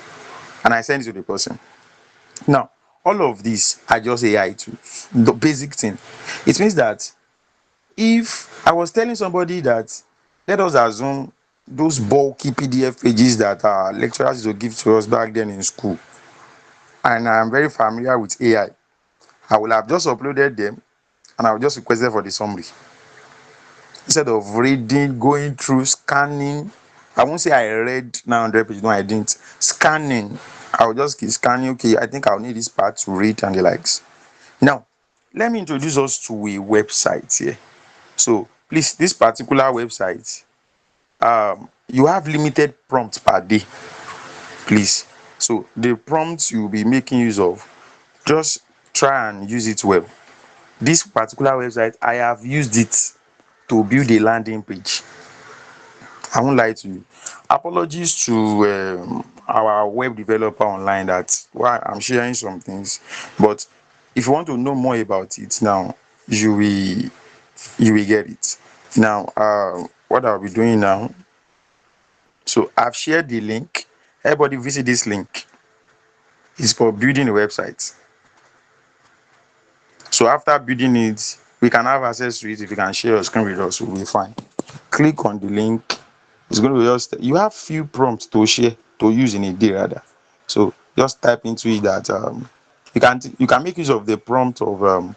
and I sent it to the person. Now, All of these are just AI tools. The basic thing. It means that if I was telling somebody that, let us assume those bulky PDF pages that our lecturers used to give to us back then in school, and I'm very familiar with AI, I will have just uploaded them and I will just requested for the summary. Instead of reading, going through, scanning, I won't say I read 900 pages, no, I didn't. Scanning, I will just keep scanning. Okay, I think I'll need this part to read and the likes. Now, let me introduce us to a website here. So, please, this particular website, you have limited prompts per day, please. So, the prompts you'll be making use of, just try and use it well. This particular website, I have used it to build a landing page. I won't lie to you. Apologies to our web developer online that why I'm sharing some things, but if you want to know more about it now, you will you will get it. Now, what I'll be doing now. So I've shared the link. Everybody visit this link. It's for building a website. So after building it, we can have access to it. If you can share your screen with us, we'll be fine. Click on the link. It's going to be just, you have few prompts to share, to use in a day rather. So just type into it that you can make use of the prompt of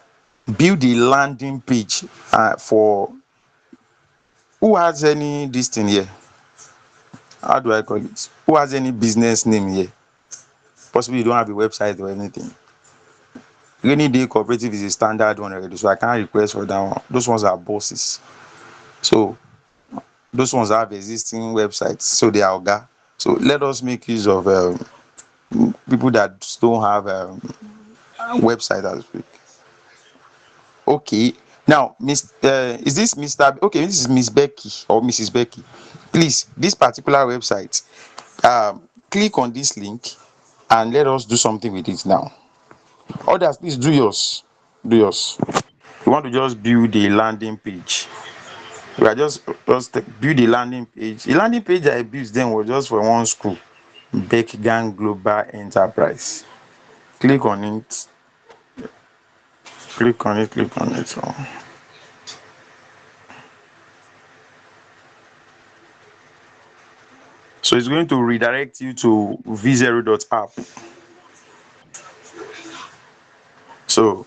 build a landing page for who has any this thing here. How do I call it? Who has any business name here? Possibly you don't have a website or anything. Rainy Day Cooperative is a standard one already, so I can't request for that one. Those ones are bosses. So those ones have existing websites, so they are oga. So let us make use of people that don't have website as well. Okay. Now, is this Mr. Okay, this is Miss Becky or Mrs. Becky. Please, this particular website, click on this link and let us do something with it now. Others, please do yours. Do yours. We want to just build a landing page. We are just build a landing page. The landing page I built then was just for one school, Beckgang Global Enterprise. Click on it. Click on it. Click on it. So it's going to redirect you to v0.app. So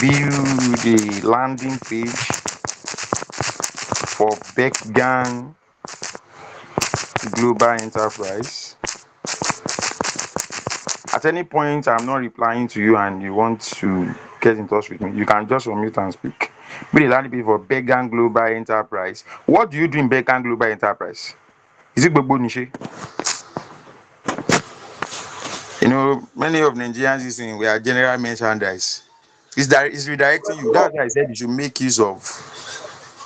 build a landing page for Beckgang Global Enterprise. At any point I'm not replying to you and you want to get in touch with me, you can just unmute and speak. Build a landing page for Beckgang Global Enterprise. What do you do in Beckgang Global Enterprise? Is it Gbogbo Nishe? Many of Nigerians is saying we are general merchandise. It's redirecting you. That's why I said you should make use of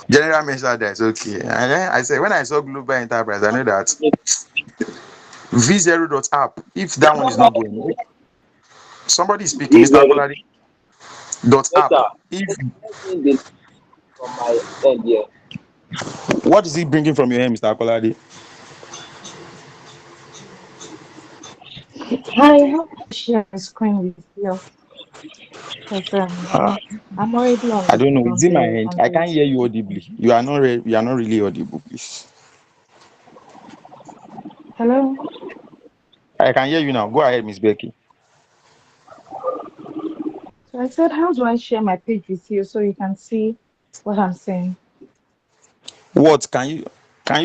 general merchandise. Okay. And then I said when I saw Global Enterprise, I know that v0.app. If that one is not going, somebody is speaking, Mr. V0. Kolade. Dot Yes, app. sir. If Sending the from my end here. what is he bringing from your hand, Mr. Kolade? Hi, how can I share my screen with you? Because Uh, I'm already I don't know. Is it my end? on I the can't hear you audibly. You are not really audible, please. Hello. I can hear you now. Go ahead, Miss Becky. So I said, how do I share my page with you so you can see what I'm saying? What can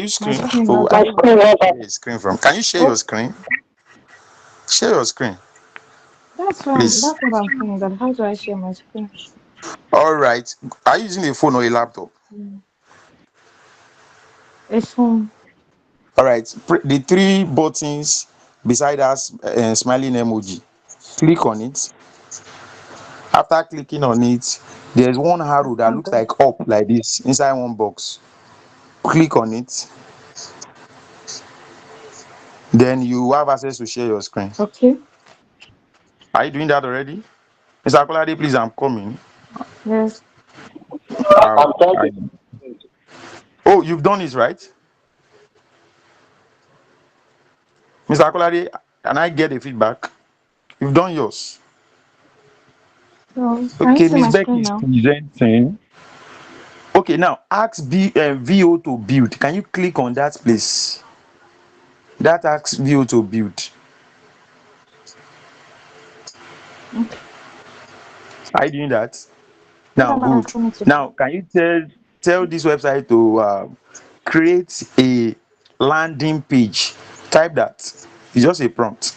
you My screen? screen, Oh, how I do I don't know where you share your screen from. Can you share your Oh, screen? Share your screen, please. that's what I'm saying. That how do I share my screen? All right. Are you using a phone or a laptop? Mm. It's phone. All right. The three buttons beside us, smiling emoji. Click on it. After clicking on it, there's one arrow that looks Okay. like up like this inside one box. Click on it. Then you have access to share your screen. Okay. Are you doing that already? Mr. Akolade, please, I'm coming. Yes. I'm trying I, to. oh, you've done it, right? Mr. Akolade, can I get a feedback? You've done yours. So can you Okay, see Miss my Becky screen is now? presenting. Okay, now ask VO to build. Can you click on that place? That asks VO to build. Okay. Are you doing that? What Now, am I good. asking me to Now, do? can you tell this website to create a landing page? Type that. It's just a prompt.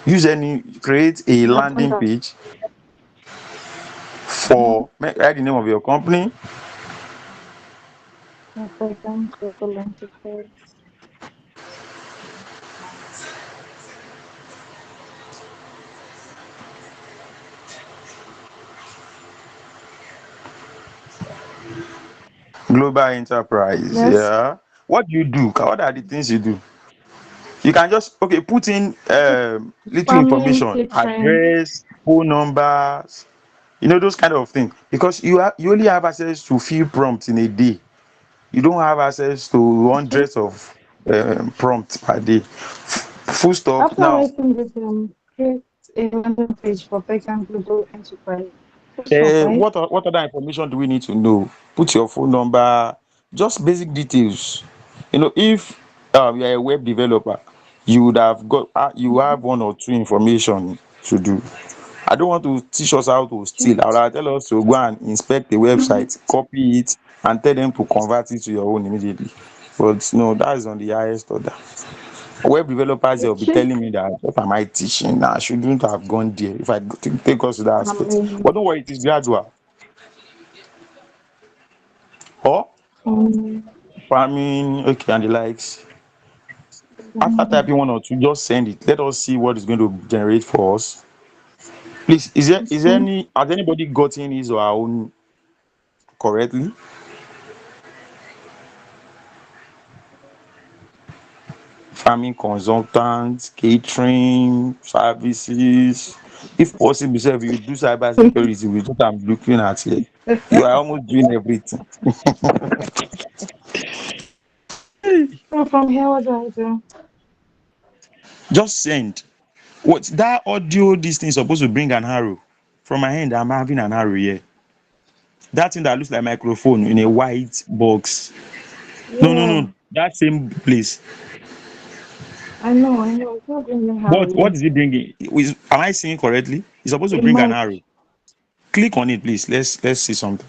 Use any create a I've done landing that. page Mhm. for write the name of your company. One second, Google interface. Global enterprise. Yes. Yeah. What do you do? What are the things you do? You can just okay put in little Farming, information, catering. address, phone numbers, those kind of things. Because you only have access to few prompts in a day. You don't have access to Okay. hundreds of prompts per day. Full stop. After Now, writing this, create a landing page for Beacon Global Enterprise. Full stop, right? what other information do we need to know? Put your phone number, just basic details. If you're a web developer, you would have got you have one or two information to do. I don't want to teach us how to Okay. steal. I will tell us to go and inspect the website, copy it, and tell them to convert it to your own immediately. But no, that is on the highest order. Web developers, they'll be Okay. telling me that what am I teaching? Nah, I shouldn't have gone there if I take us to that I aspect. But mean, don't worry, it is gradual. Or um, farming, okay, and the likes. After typing um, one or two, just send it. Let us see what is going to generate for us. Please, is there okay. any has anybody gotten his or her own correctly? Farming consultants, catering services. If possible, sef, you do cyber security with what I'm looking at here. You are almost doing everything. So from here, what do I do? Just send. What that audio this thing supposed to bring an arrow. From my hand, I'm having an arrow here. That thing that looks like microphone in a white box. No, no, Yeah, no. That same place. I know, I know. It's not bringing how What yet. is it bringing? Am I seeing correctly? It's supposed to A bring an mic. arrow. Click on it, please. Let's see something.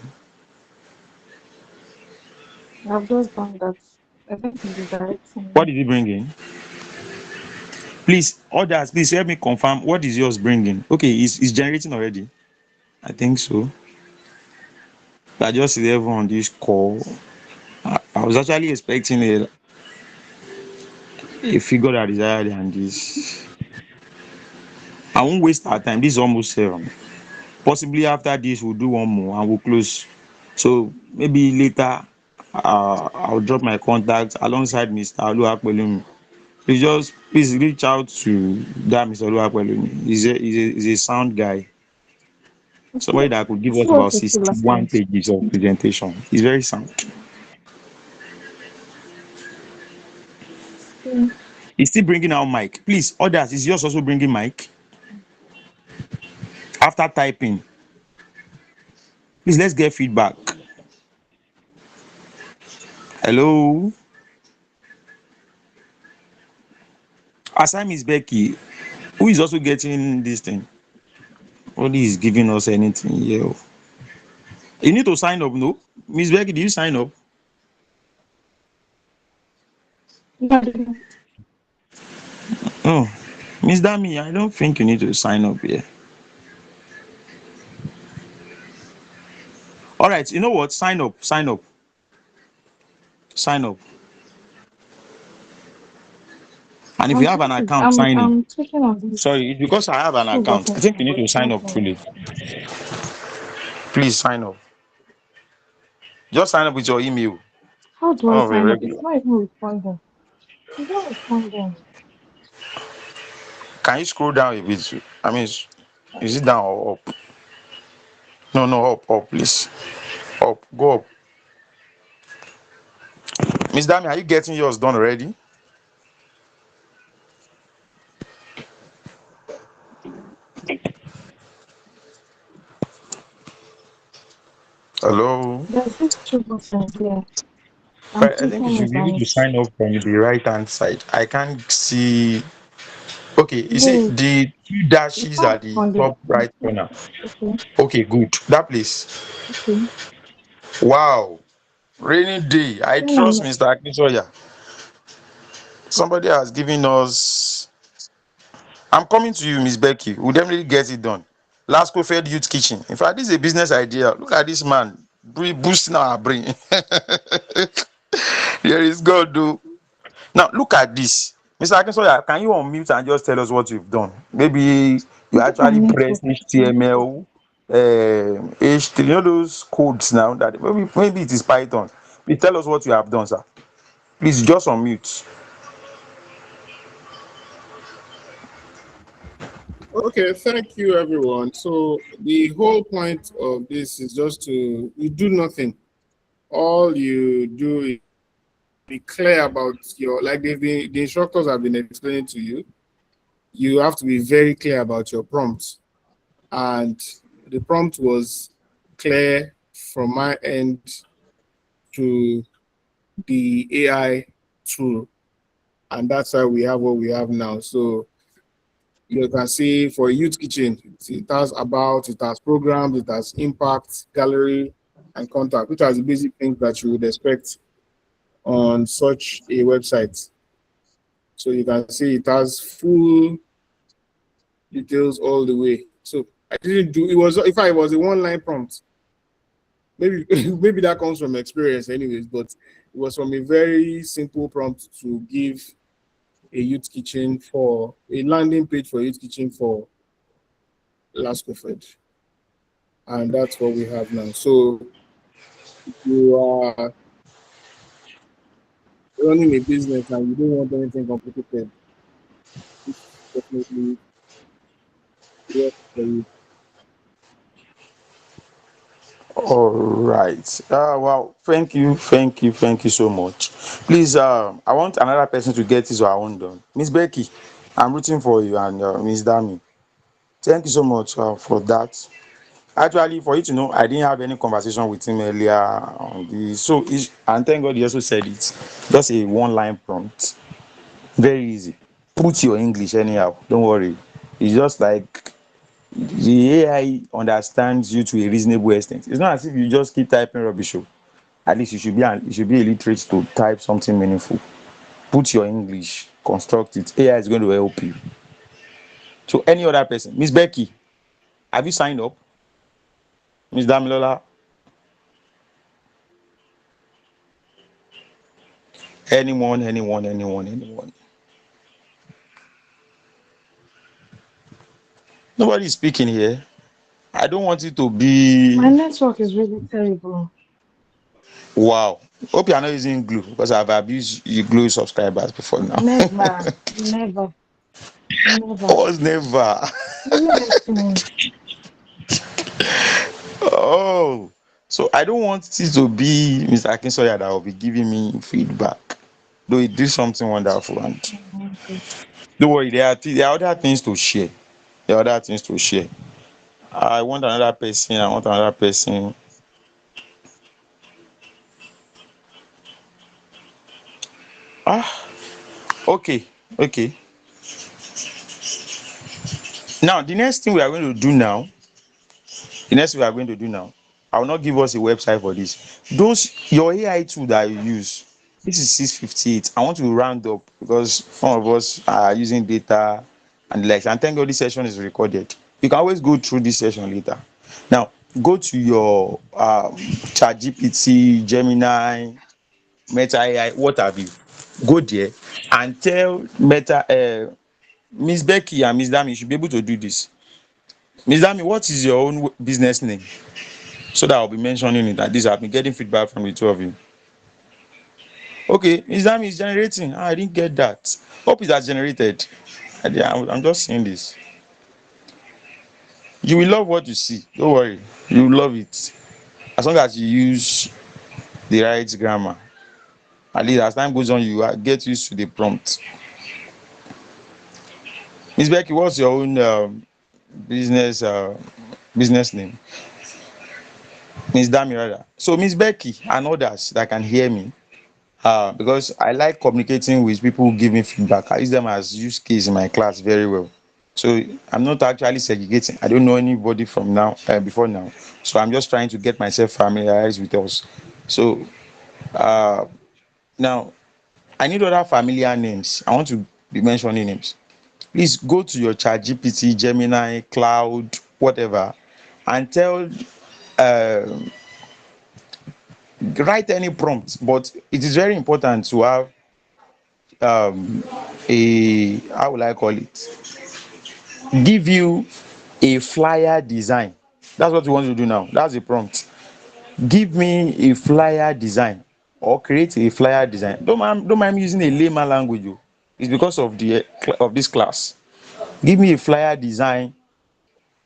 I've just done that. I think it's redirecting What me. is it bringing? Please, others, please help me confirm what is yours bringing. Okay, it's generating already. I think so. I just 11 on this call. I was actually expecting a figure that is higher than this. I won't waste our time. This is almost 7. Possibly after this, we'll do one more and we'll close. So maybe later, I'll drop my contact alongside Mr. Oluwapelumi. Please reach out to that Mr. Oluwapelumi. He's a sound guy. Okay. Somebody that could give us So about what's his last 61 name? pages of presentation. He's very sound. Okay. He's still bringing out mic. Please, others, is yours also bringing mic? After typing, please let's get feedback. Hello? Aside Miss Becky, who is also getting this thing? Nobody is giving us anything here. You need to sign up, no? Miss Becky, do you sign up? No, I didn't. Oh, Miss Dami, I don't think you need to sign up here. All right, you know what? Sign up, sign up, sign up. And if you I'm have an trying to, account, I'm, sign in. I'm clicking on this Sorry, it's because I have an two account. I buttons think now, you need but to it's sign not up going. fully. Please sign up. Just sign up with your email. How do I Oh, very sign up? regular. It's not even responding. It's not responding. Can you scroll down a bit? I mean, is it down or up? No, no, up, please. Up, go up. Miss Dami, are you getting yours done already? Hello. There's this two buttons here. I'm Right, I think you clicking should it be able and to it's sign up from the right hand side. I can't see. Okay, you see wait. the two You dashes tap at the on the top right corner. okay, Okay, good. That place. okay. Wow. Rainy day. I Then I'm trust Mr. Akinsoya. Somebody has given us. I'm coming to you, Miss Becky. We'll definitely get it done. LASCOFED Youth Kitchen. In fact, this is a business idea. Look at this man boosting our brain. Here is God, do. Now, look at this. Mr. Akinsoya, can you unmute and just tell us what you've done? Maybe you is it my actually press network? HTML, H3, you know those codes now that maybe it is Python. Please tell us what you have done, sir. Please just unmute. Okay, thank you, everyone. So the whole point of this is just to you do nothing. All you do is be clear about your like the instructors have been explaining to you. You have to be very clear about your prompts, and the prompt was clear from my end to the AI tool, and that's why we have what we have now. So you can see for Youth Kitchen, it has about, it has programs, it has impact, gallery, and contact, which are the basic things that you would expect on such a website. So you can see it has full details all the way. So I didn't do it was if I was a one-line prompt, maybe maybe that comes from experience anyways, but it was from a very simple prompt to give a youth kitchen for a landing page for youth kitchen for LASCOFED. And that's what we have now. So if you are running a business and you don't want anything complicated, this definitely works for you. All right. Well, thank you so much. Please, I want another person to get his or her own done. Miss Becky, I'm rooting for you, and Miss Dami. Thank you so much for that. Actually, for you to know, I didn't have any conversation with him earlier on this. So, and thank God he also said it. Just a one-line prompt. Very easy. Put your English anyhow. Don't worry. It's just like the AI understands you to a reasonable extent. It's not as if you just keep typing rubbish. Oh. At least you should be illiterate to type something meaningful. Put your English, construct it. AI is going to help you. So, any other person, Miss Becky, have you signed up? Miss Damilola, anyone. Nobody is speaking here. I don't want it to My be network is really terrible. wow. Hope you are not using glue because I've abused you glue subscribers before now. Never, never, never. Was never. Are you listening? Oh, so I don't want it to be Mr. Akinsoya that will be giving me feedback. Though he did something wonderful, and Okay. don't worry, there are other things to share. There are other things to share. I want another person. I want another person. Ah, okay, okay. Now the next thing we are going to do now The next thing we are going to do now, I will not give us a website for this. Your AI tool that you use, this is 658. I want to round up because some of us are using data and like, and thank God this session is recorded. You can always go through this session later. Now, go to your ChatGPT, Gemini, Meta AI, what have you. Go there and tell Meta, Miss Becky and Miss Dami, you should be able to do this. Miss Dami, what is your own business name? So that I'll be mentioning it that this I've been getting feedback from the two of you. Okay, Miss Dami is generating. I didn't get that. Hope it has generated. I'm just saying this. You will love what you see. Don't worry. You will love it. As long as you use the right grammar. At least as time goes on, you get used to the prompt. Miss Becky, what's your own business business name? Miss Dami rather. So Miss Becky and others that can hear me, because I like communicating with people who give me feedback. I use them as use case in my class very well. So I'm not actually segregating. I don't know anybody from now, before now. So I'm just trying to get myself familiarized with us. So uh, now I need other familiar names. I want to be mentioning names. Please go to your chat GPT, Gemini, Cloud, whatever, and tell, write any prompt. But it is very important to have a, how will I call it, give you a flyer design. That's what we want to do now. That's the prompt. Give me a flyer design, or create a flyer design. Don't mind me using a layman language. Oh. It's because of the of this class. Give me a flyer design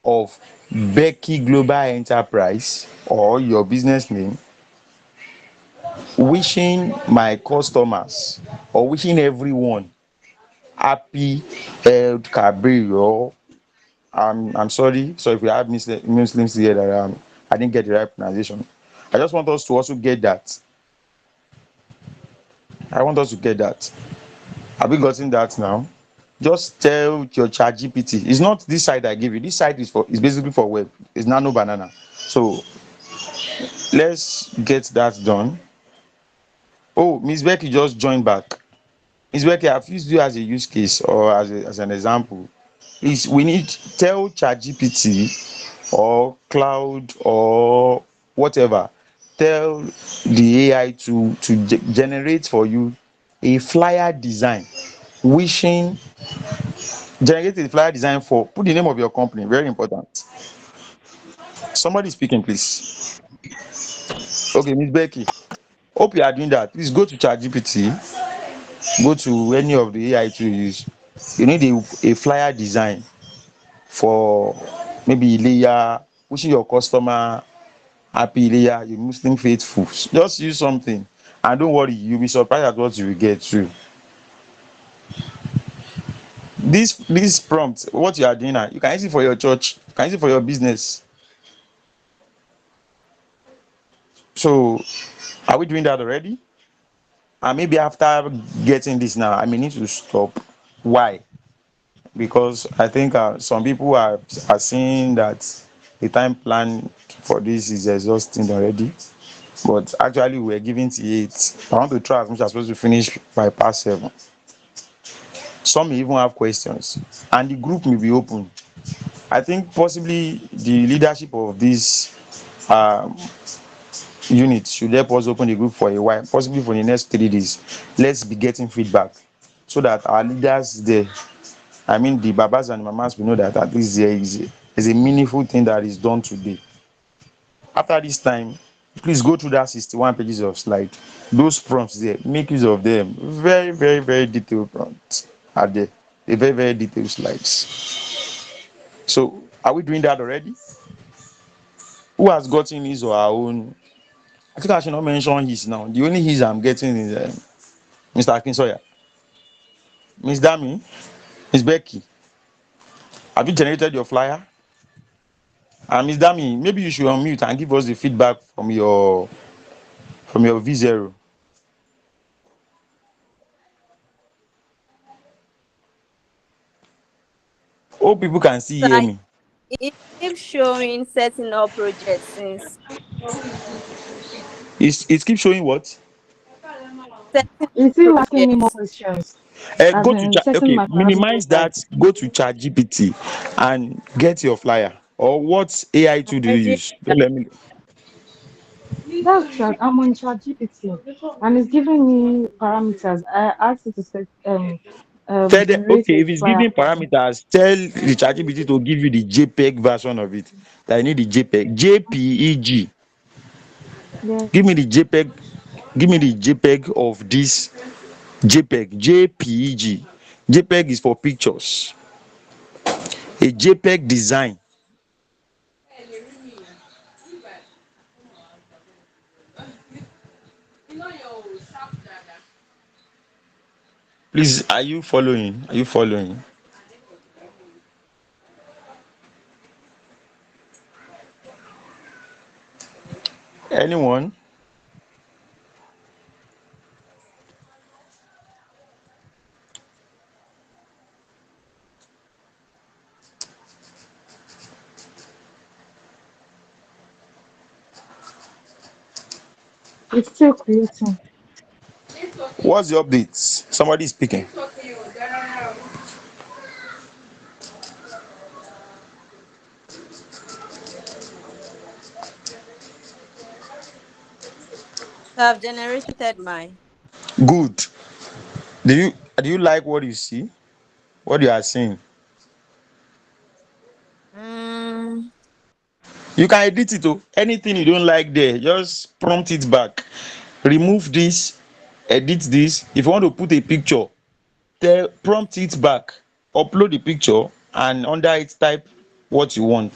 of Becky Global Enterprise or your business name, wishing my customers or wishing everyone happy El Kabir. Or I'm sorry. So if we have Muslims here that I didn't get the right pronunciation. I just want us to also get that. I want us to get that. Have we gotten that now? Just tell your chat GPT. It's not this side I give you. This side is basically for web. It's nano banana. So let's get that done. Oh, Miss Becky just joined back. Miss Becky, I've used you as a use case or as an example. Please, we need tell ChatGPT or Cloud or whatever. Tell the AI to generate for you a flyer design. Wishing Generate a flyer design for, put the name of your company, very important. Somebody speaking, please. Okay, Miss Becky. Hope you are doing that. Please go to ChatGPT, go to any of the AI to use. You need a flyer design for maybe Ileya, wishing your customer happy Ileya, you Muslim faithful. Just use something. And don't worry, you'll be surprised at what you will get through. This prompt, what you are doing now, you can use it for your church, you can use it for your business. So, are we doing that already? And maybe after getting this now, I may need to stop. Why? Because I think some people are seeing that the time plan for this is exhausting already. But actually, we're giving to 8. I want to try as much as possible to finish by past 7. Some may even have questions, and the group may be open. I think possibly the leadership of this um, unit should help us open the group for a while, possibly for the next 3 days. Let's be getting feedback so that our leaders there, I mean the babas and mamas, will know that at least there is a meaningful thing that is done today. After this time, please go through that 61 pages of slide. Those prompts there, make use of them. Very, very, very detailed prompts are there. A very, very detailed slides. So, are we doing that already? Who has gotten his or her own? I think I should not mention his now. The only his I'm getting is Mr. Akinsoya. Miss Dami, Miss Becky, have you generated your flyer? And Miss Dami, maybe you should unmute and give us the feedback from your V0. Hope people can still So hear me. it keeps showing setting up projects since It keeps showing what? setting Is up he asking me more projects. questions? Go As to in chat. setting Okay, my minimize parameters right. that. Go to Chat GPT and get your flyer. Or what AI I'm tool do you already use? Don't let me. That's chat. I'm on ChatGPT, and it's giving me parameters. I asked it to set generate Okay, a if it's flyer giving for me. parameters, tell the ChatGPT to give you the JPEG version of it. I need the JPEG. JPEG. Give Yes. me the JPEG. Give me the JPEG of this JPEG. JPEG. JPEG is for pictures. A JPEG design. Please, are you following? Are you following? Anyone? It's still creating. What's the update? Somebody is speaking. So I've generated mine. Good. Do you like what you see? What you are seeing? Mm, You can edit it. Oh. Anything you don't like there, just prompt it back. Remove this, edit this. If you want to put a picture, prompt it back. Upload the picture and under it type what you want.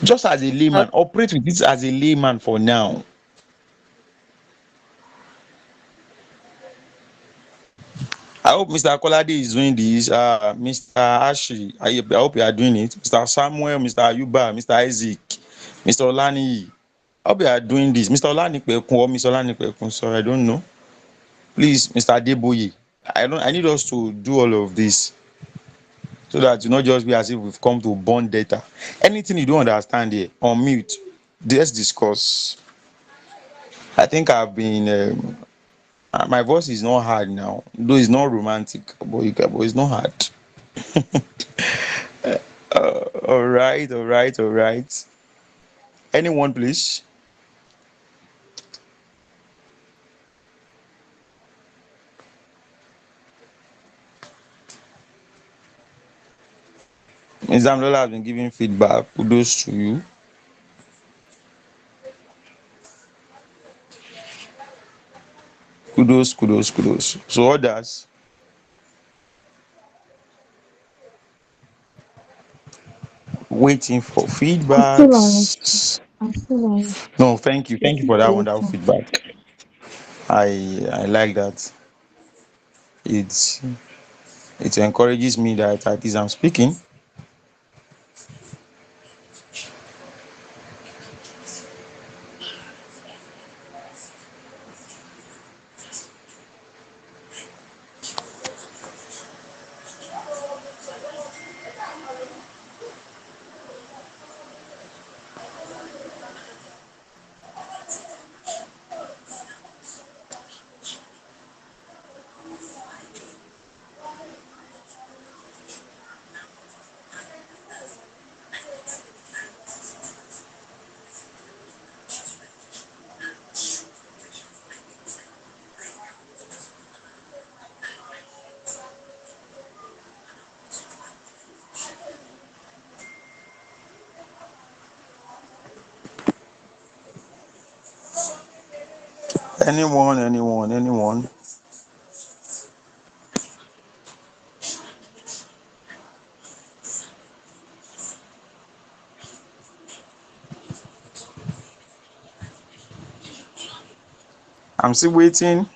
Just as a layman, okay. operate with this as a layman for now. I hope Mr. Kolade is doing this. Mr. Ashley, I hope you are doing it. Mr. Samuel, Mr. Ayuba, Mr. Isaac, Mr. Olani. I hope you are doing this. Mr. Olanipekun or Mr. Olanipekun, sorry, I don't know. Please, Mr. Adeboye. I need us to do all of this so that you not just be as if we've come to burn data. Anything you don't understand here, on mute. Let's discuss. I think I've been my voice is not hard now, though it's not romantic, but, but it's not hard. All right, all right, all right. Anyone, please? Ms. Amlola has been giving feedback. Kudos to you. Kudos, kudos, kudos. So others, waiting for I'm still on it. feedbacks. I'm still on it. No, thank you. It's Thank you still for that wonderful creating. feedback. I like that. It's it encourages me that at least I'm speaking. Anyone, anyone, anyone. I'm still waiting.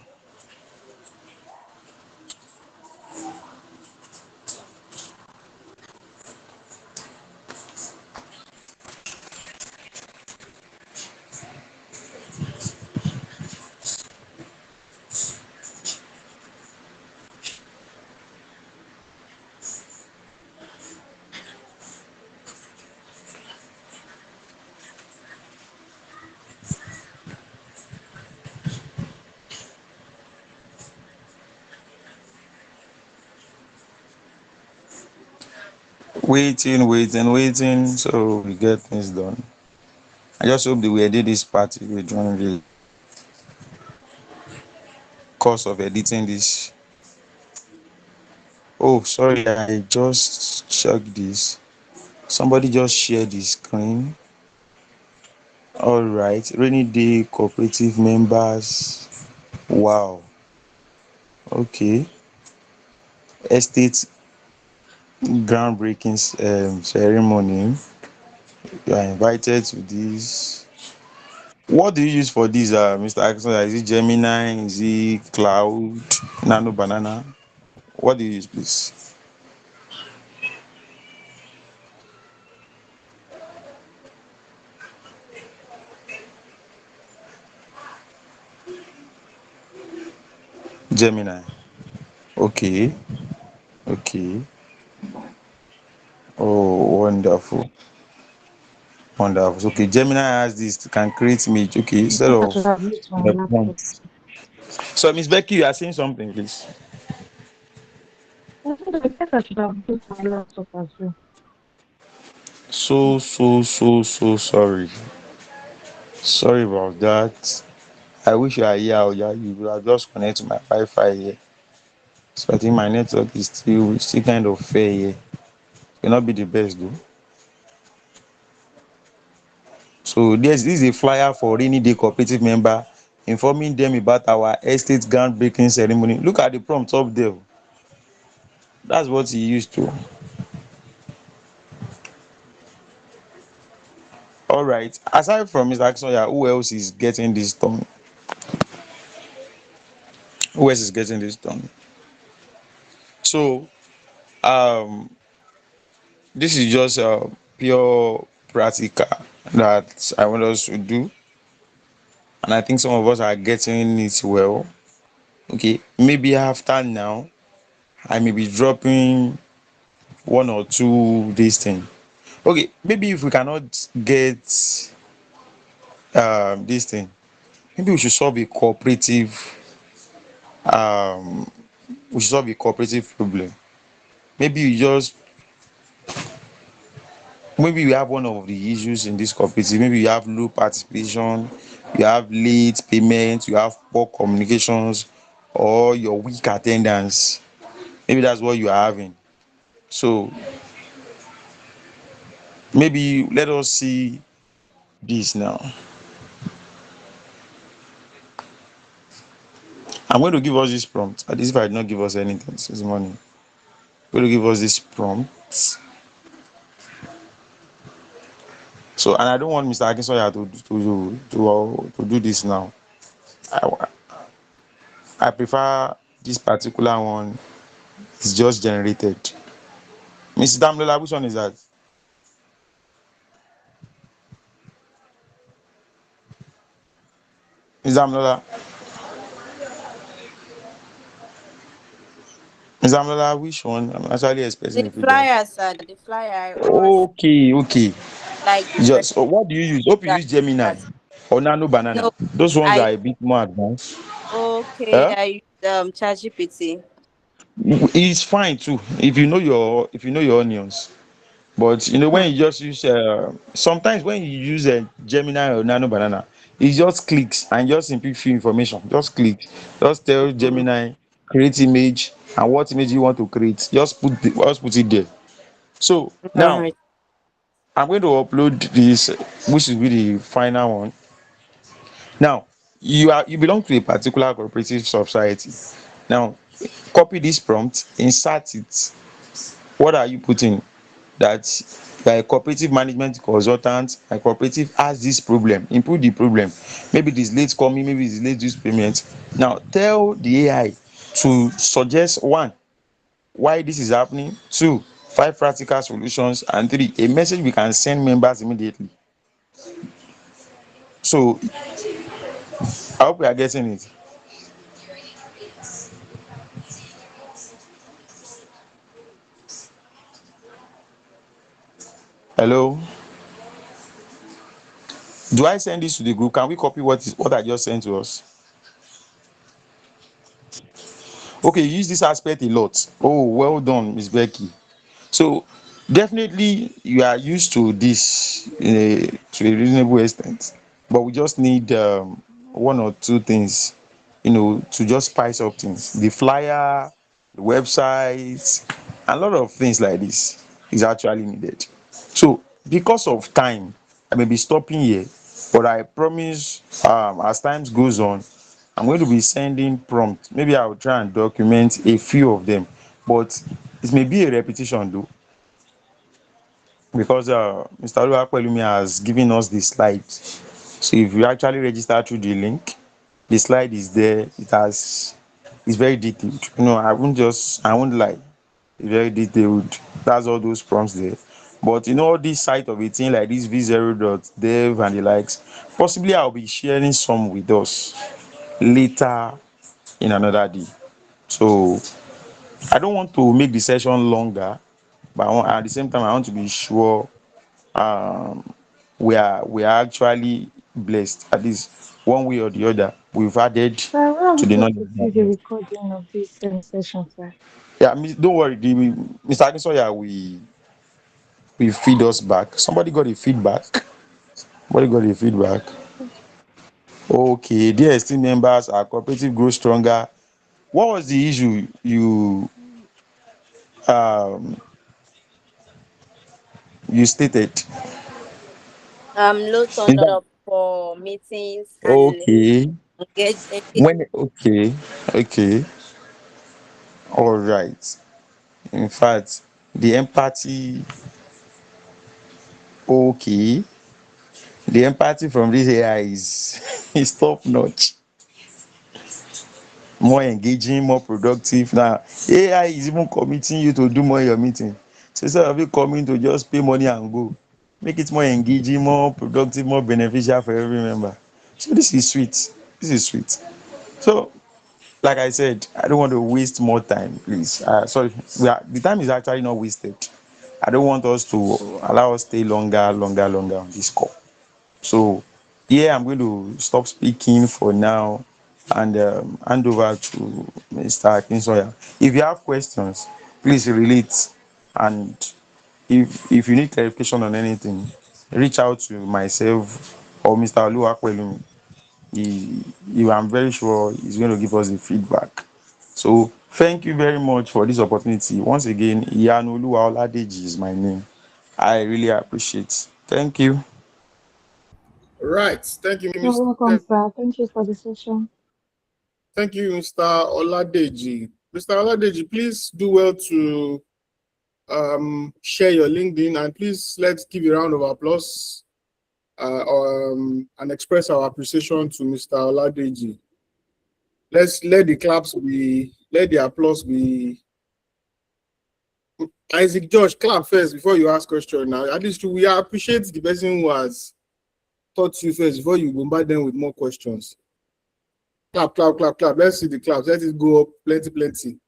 Waiting, waiting, waiting. So we get things done. I just hope the way I did this party will join the course of editing this. Oh, sorry, I just checked this. Somebody just shared the screen. All right, rainy day cooperative members. Wow. Okay. Estate groundbreaking ceremony. You are invited to this. What do you use for this, Mr. Axon? Is it Gemini? Is it Cloud? Nano Banana? What do you use, please? Gemini. Okay. Okay. Oh, wonderful. Wonderful. Okay, Gemini has this can create image. Okay, I instead think I of should have used my the laptop. prompt. So, Miss Becky, you are saying something, please. I guess I should have used my laptop as well. So sorry. Sorry about that. I wish you are here. Or you would have just connect to my Wi-Fi here. So I think my network is still kind of fair here. Will not be the best though. So this is a flyer for rainy day cooperative member informing them about our estate groundbreaking ceremony. Look at the prompt up there. That's what he used to. All right. Aside from Mr. Aksoya, who else is getting this done? Who else is getting this done? So um this is just pure practical that I want us to do, and I think some of us are getting it well. Okay, maybe after now, I may be dropping one or two this thing. Okay, maybe if we cannot get this thing, maybe we should solve a cooperative. Um, we should solve a cooperative problem. Maybe you just maybe we have one of the issues in this cooperative. Maybe you have low participation, you have late payment, you have poor communications, or your weak attendance. Maybe that's what you are having. So maybe let us see this now. I'm going to give us this prompt. At least if I did not give us anything this morning, I'm going to give us this prompt. So, and I don't want Mr. Akinsoya to do this now. I, I prefer this particular one. It's just generated. Mrs. Damlola, which one is that? Mrs. Damlola, Mrs. Damlola, which one? I'm actually expecting The a feedback. flyer, sir, the flyer was Okay, okay. like the Just what do you use? Hope you that use Gemini that- or Nano Banana. no, Those ones are I a bit more advanced. okay, Eh? I used ChatGPT. It's fine too if you know your onions. But you know Hmm. when you just use sometimes when you use a Gemini or Nano Banana, it just clicks and just simply few information. Just click. Just tell Hmm. Gemini create image and what image you want to create. Just put it there. So All now right. I'm going to upload this, which will be the final one. Now you belong to a particular cooperative society. Now copy this prompt, insert it. What are you putting? That you are a cooperative management consultant, my cooperative has this problem, input the problem. Maybe it is late coming, maybe it is late due payment. Now tell the AI to suggest one, why this is happening, two, five practical solutions, and three, a message we can send members immediately. So I hope we are getting it. Hello, do I send this to the group? Can we copy what I just sent to us? Okay, you use this aspect a lot. Oh, well done, Miss Becky. So definitely you are used to this to a reasonable extent, but we just need one or two things, to just spice up things. The flyer, the website, a lot of things like this is actually needed. So because of time, I may be stopping here, but I promise as time goes on, I'm going to be sending prompts. Maybe I will try and document a few of them, but it may be a repetition though, because Mr. Oluwapelumi has given us the slide. So if you actually register through the link, the slide is there. It's very detailed. I won't lie. It's very detailed. That's all those prompts there. But all this site of a thing like this v0.dev and the likes, possibly I'll be sharing some with us later in another day. So I don't want to make the session longer, but at the same time, I want to be sure we are actually blessed, at least one way or the other. We've added Sir, where are to we the going knowledge. to see the recording of this session, sir? Yeah, don't worry. Mr. Akinsoya, we feed us back. Somebody got a feedback. Somebody got a feedback. Okay, dear esteemed members, our cooperative grows stronger. What was the issue um you stated? Low Is turned that up for meetings and okay? engage. When okay, all right. In fact, the empathy, okay, the empathy from this AI is is top notch. More engaging, more productive. Now, AI is even committing you to do more in your meeting. So instead of you coming to just pay money and go, make it more engaging, more productive, more beneficial for every member. So this is sweet. This is sweet. So, like I said, I don't want to waste more time, please. Sorry, the time is actually not wasted. I don't want us to allow us stay longer on this call. So, yeah, I'm going to stop speaking for now and hand over to Mr. Akinsoya. If you have questions, please relate. And if you need clarification on anything, reach out to myself or Mr. Oluwapelumi. I'm very sure he's going to give us the feedback. So thank you very much for this opportunity. Once again, Iyanoluwa Oladeji is my name. I really appreciate. Thank you. Right. Thank you, You're welcome, Mr. sir. Thank you for the session. Thank you, Mr. Oladeji. Mr. Oladeji, please do well to share your LinkedIn, and please let's give a round of applause and express our appreciation to Mr. Oladeji. Let the applause be. Isaac Josh, clap first before you ask question. Now, at least we appreciate the person who has taught you first before you bombard them with more questions. Clap, clap, clap, clap. Let's see the claps. Let it go up plenty.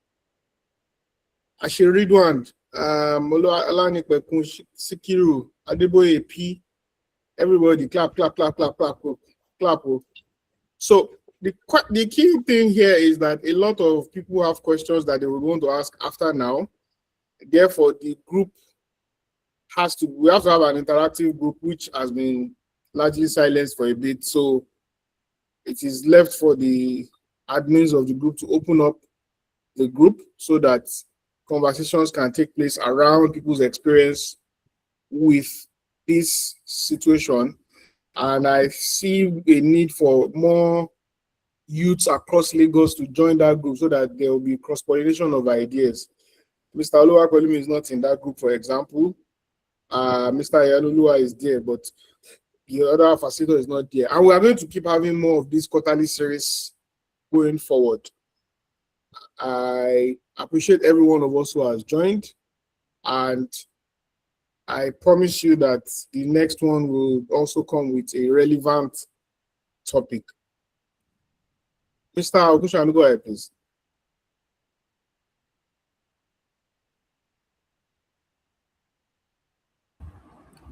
I should read one. Alani Pekun Sikiru Adeboye P. Everybody clap, clap, clap, clap, clap, clap. So the key thing here is that a lot of people have questions that they would want to ask after now. Therefore, the group we have to have an interactive group which has been largely silenced for a bit. So it is left for the admins of the group to open up the group so that conversations can take place around people's experience with this situation. And I see a need for more youths across Lagos to join that group so that there will be cross-pollination of ideas. Mr. Oluwakolumi is not in that group, for example. Mr. Yalulua is there, but the other facilitator is not there. And we are going to keep having more of this quarterly series going forward. I appreciate every one of us who has joined, and I promise you that the next one will also come with a relevant topic. Mr. Okushan, go ahead, please.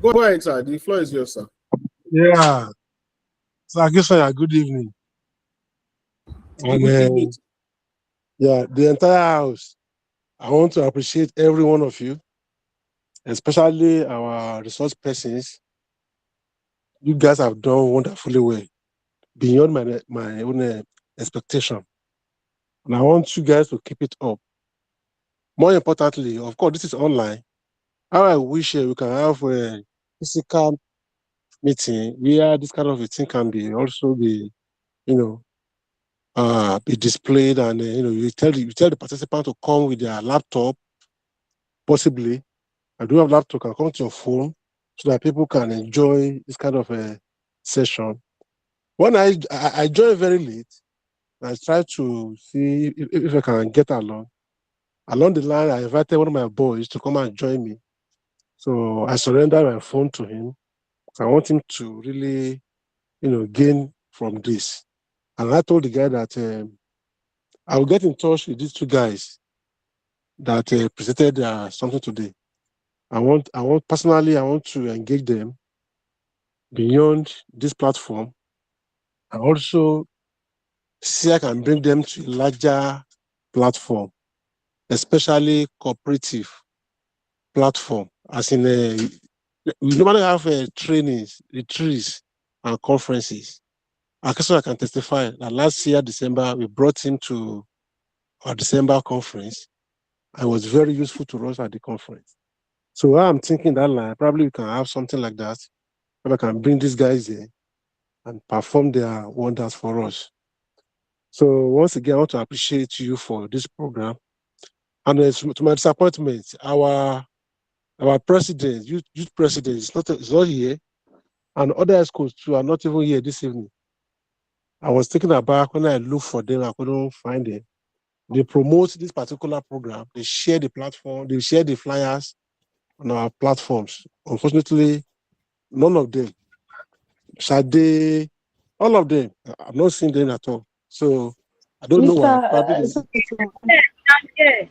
Go ahead, sir. The floor is yours, sir. Yeah. So I guess good evening. And, Good evening. yeah, the entire house. I want to appreciate every one of you, especially our resource persons. You guys have done wonderfully well, beyond my own expectation. And I want you guys to keep it up. More importantly, of course, this is online. How I wish we can have a physical meeting where this kind of a thing can be also be, be displayed, and you tell the participant to come with their laptop, possibly. I do have laptop, can come to your phone so that people can enjoy this kind of a session. When I joined very late, I tried to see if I can get along. Along the line, I invited one of my boys to come and join me. So I surrendered my phone to him. I want him to really, gain from this. And I told the guy that I will get in touch with these two guys that presented something today. I want personally, I want to engage them beyond this platform, and also see I can bring them to a larger platform, especially cooperative platform. As in, we normally have trainings, retreats, and conferences. I can testify that last year, December, we brought him to our December conference. I was very useful to us at the conference. So I'm thinking that line, probably we can have something like that, where I can bring these guys in and perform their wonders for us. So once again, I want to appreciate you for this program. And to my disappointment, our president, youth president, is not here, and other schools too are not even here this evening. I was taken aback when I looked for them, I couldn't find them. They promote this particular program, they share the platform, they share the flyers on our platforms. Unfortunately, none of them, Sade, all of them, I've not seen them at all. So I don't know why. Probably Yeah.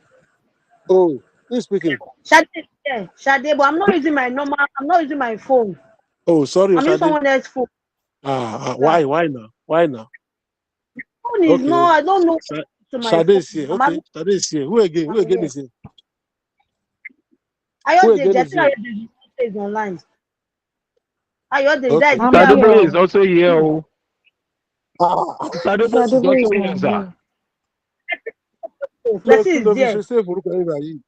oh, who's speaking? Shade, yeah, Shade, but I'm not using my normal. I'm not using my phone. Oh, sorry, I'm using Sade. someone else's phone. Why now? Why now? Phone is Okay. no. I don't know to my Sade phone. is here. I'm Okay, having. Sade is here. Who again? Who again Yeah. is here? Who Ayodele, again I is think here? Ayodele is online. Ayodele, that Okay. is I'm PR here. Sadebo is one. also here. Oh. Ah, Sadebo is Sadebo also is here, my sir. here. no, Plessy is no, you there. should say for Ruka.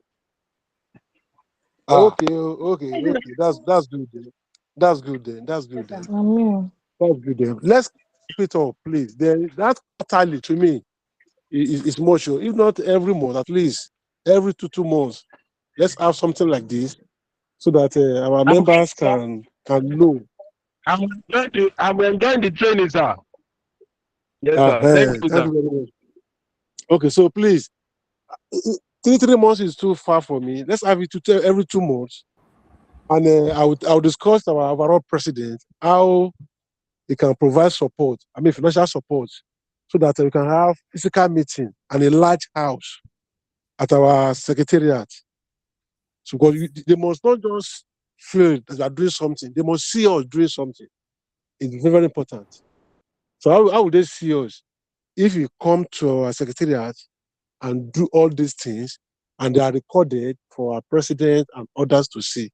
Ah. Okay. That's good then. That's good then. That's Yes, good sir. then. I'm here. That's good then. Let's keep it up, please. Then that quarterly to me is much. If not every month, at least every two months. Let's have something like this so that our I'm, members can know. I'm enjoying the training, sir. Yes, sir. Thank you, Thank sir. you very much. Okay, so please, 3 months is too far for me. Let's have it to tell every 2 months, and I'll discuss our overall president how he can provide support. I mean financial support, so that we can have physical meeting and a large house at our secretariat. So because they must not just feel that we are doing something; they must see us doing something. It's very, very important. So how would they see us if you come to our secretariat and do all these things, and they are recorded for our president and others to see?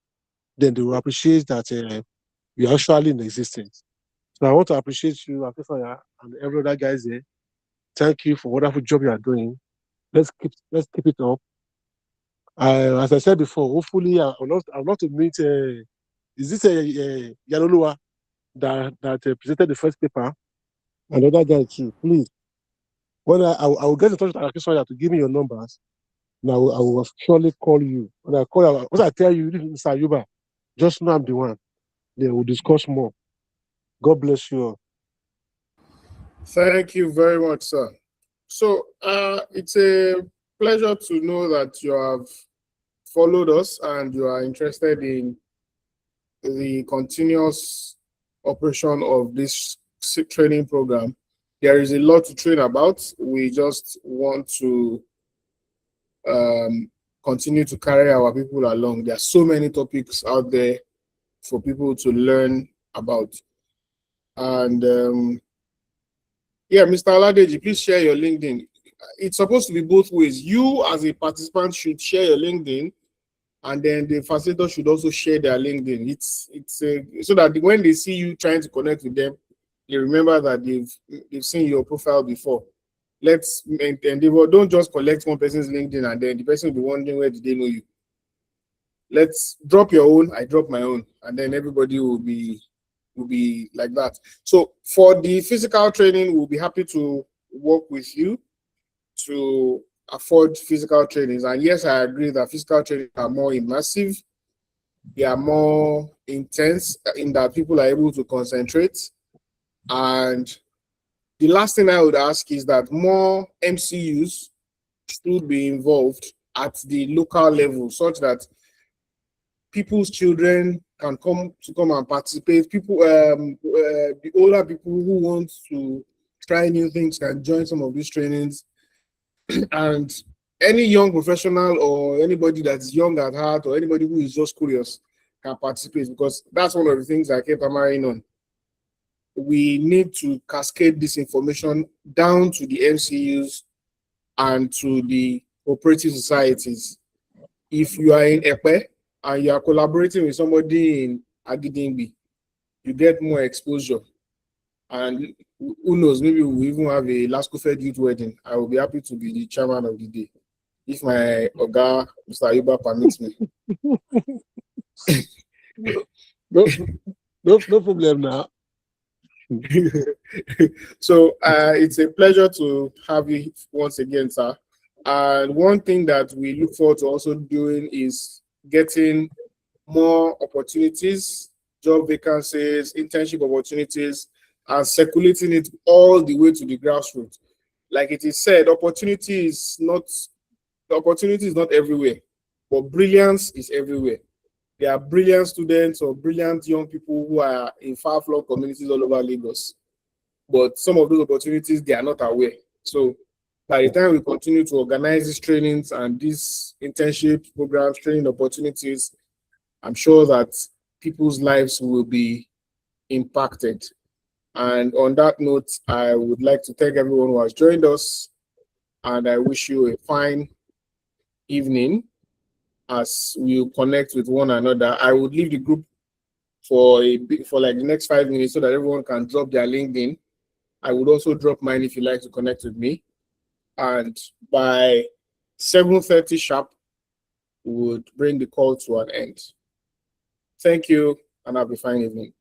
Then they will appreciate that we are actually in existence. So I want to appreciate you, Akifaya, and every other guys there. Thank you for wonderful job you are doing. Let's keep it up. As I said before, hopefully I'll not to meet. Is this Yanolua that presented the first paper? And other guy too. Please, when I will get in touch with Akifaya to give me your numbers. Now I will surely call you. When I call you, what I tell you, Mr. Yuba, just know I'm the one. Then we'll discuss more. God bless you all. Thank you very much, sir. So it's a pleasure to know that you have followed us and you are interested in the continuous operation of this training program. There is a lot to train about. We just want to continue to carry our people along. There are so many topics out there for people to learn about. And yeah, Mr. Aladeji, please share your LinkedIn. It's supposed to be both ways. You as a participant should share your LinkedIn, and then the facilitator should also share their LinkedIn. It's so that when they see you trying to connect with them, they remember that they've seen your profile before. Let's endeavor. Don't just collect one person's LinkedIn and then the person will be wondering where did they know you. Let's drop your own. I drop my own, and then everybody will be like that. So for the physical training, we'll be happy to work with you to afford physical trainings. And yes, I agree that physical trainings are more immersive. They are more intense in that people are able to concentrate. And the last thing I would ask is that more MCUs should be involved at the local level, such that people's children can come and participate. People, the older people who want to try new things can join some of these trainings. And any young professional or anybody that's young at heart or anybody who is just curious can participate, because that's one of the things I kept hammering on. We need to cascade this information down to the MCUs and to the cooperative societies. If you are in Epe and you are collaborating with somebody in Agidingbi, you get more exposure. And who knows, maybe we'll even have a LASCOFED youth wedding. I will be happy to be the chairman of the day, if my Oga, Mr. Ayuba, permits me. No, no problem now. So it's a pleasure to have you once again, sir. And one thing that we look forward to also doing is getting more opportunities, job vacancies, internship opportunities, and circulating it all the way to the grassroots. Like it is said, opportunity is not everywhere, but brilliance is everywhere. There are brilliant students or brilliant young people who are in far-flung communities all over Lagos, but some of those opportunities they are not aware. So by the time we continue to organize these trainings and these internship programs, training opportunities, I'm sure that people's lives will be impacted. And on that note, I would like to thank everyone who has joined us, and I wish you a fine evening as we connect with one another. I would leave the group for like the next 5 minutes so that everyone can drop their LinkedIn. I would also drop mine if you like to connect with me. And by 7:30 sharp, we would bring the call to an end. Thank you, and have a fine evening.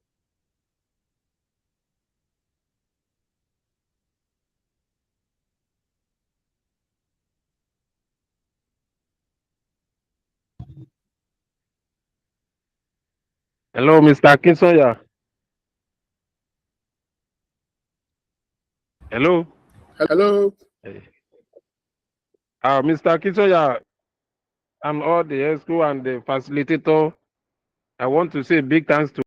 Hello, Mr. Kinsoya. Hello. Hello. Mr. Kinsoya, I'm all the ESCO and the facilitator. I want to say big thanks to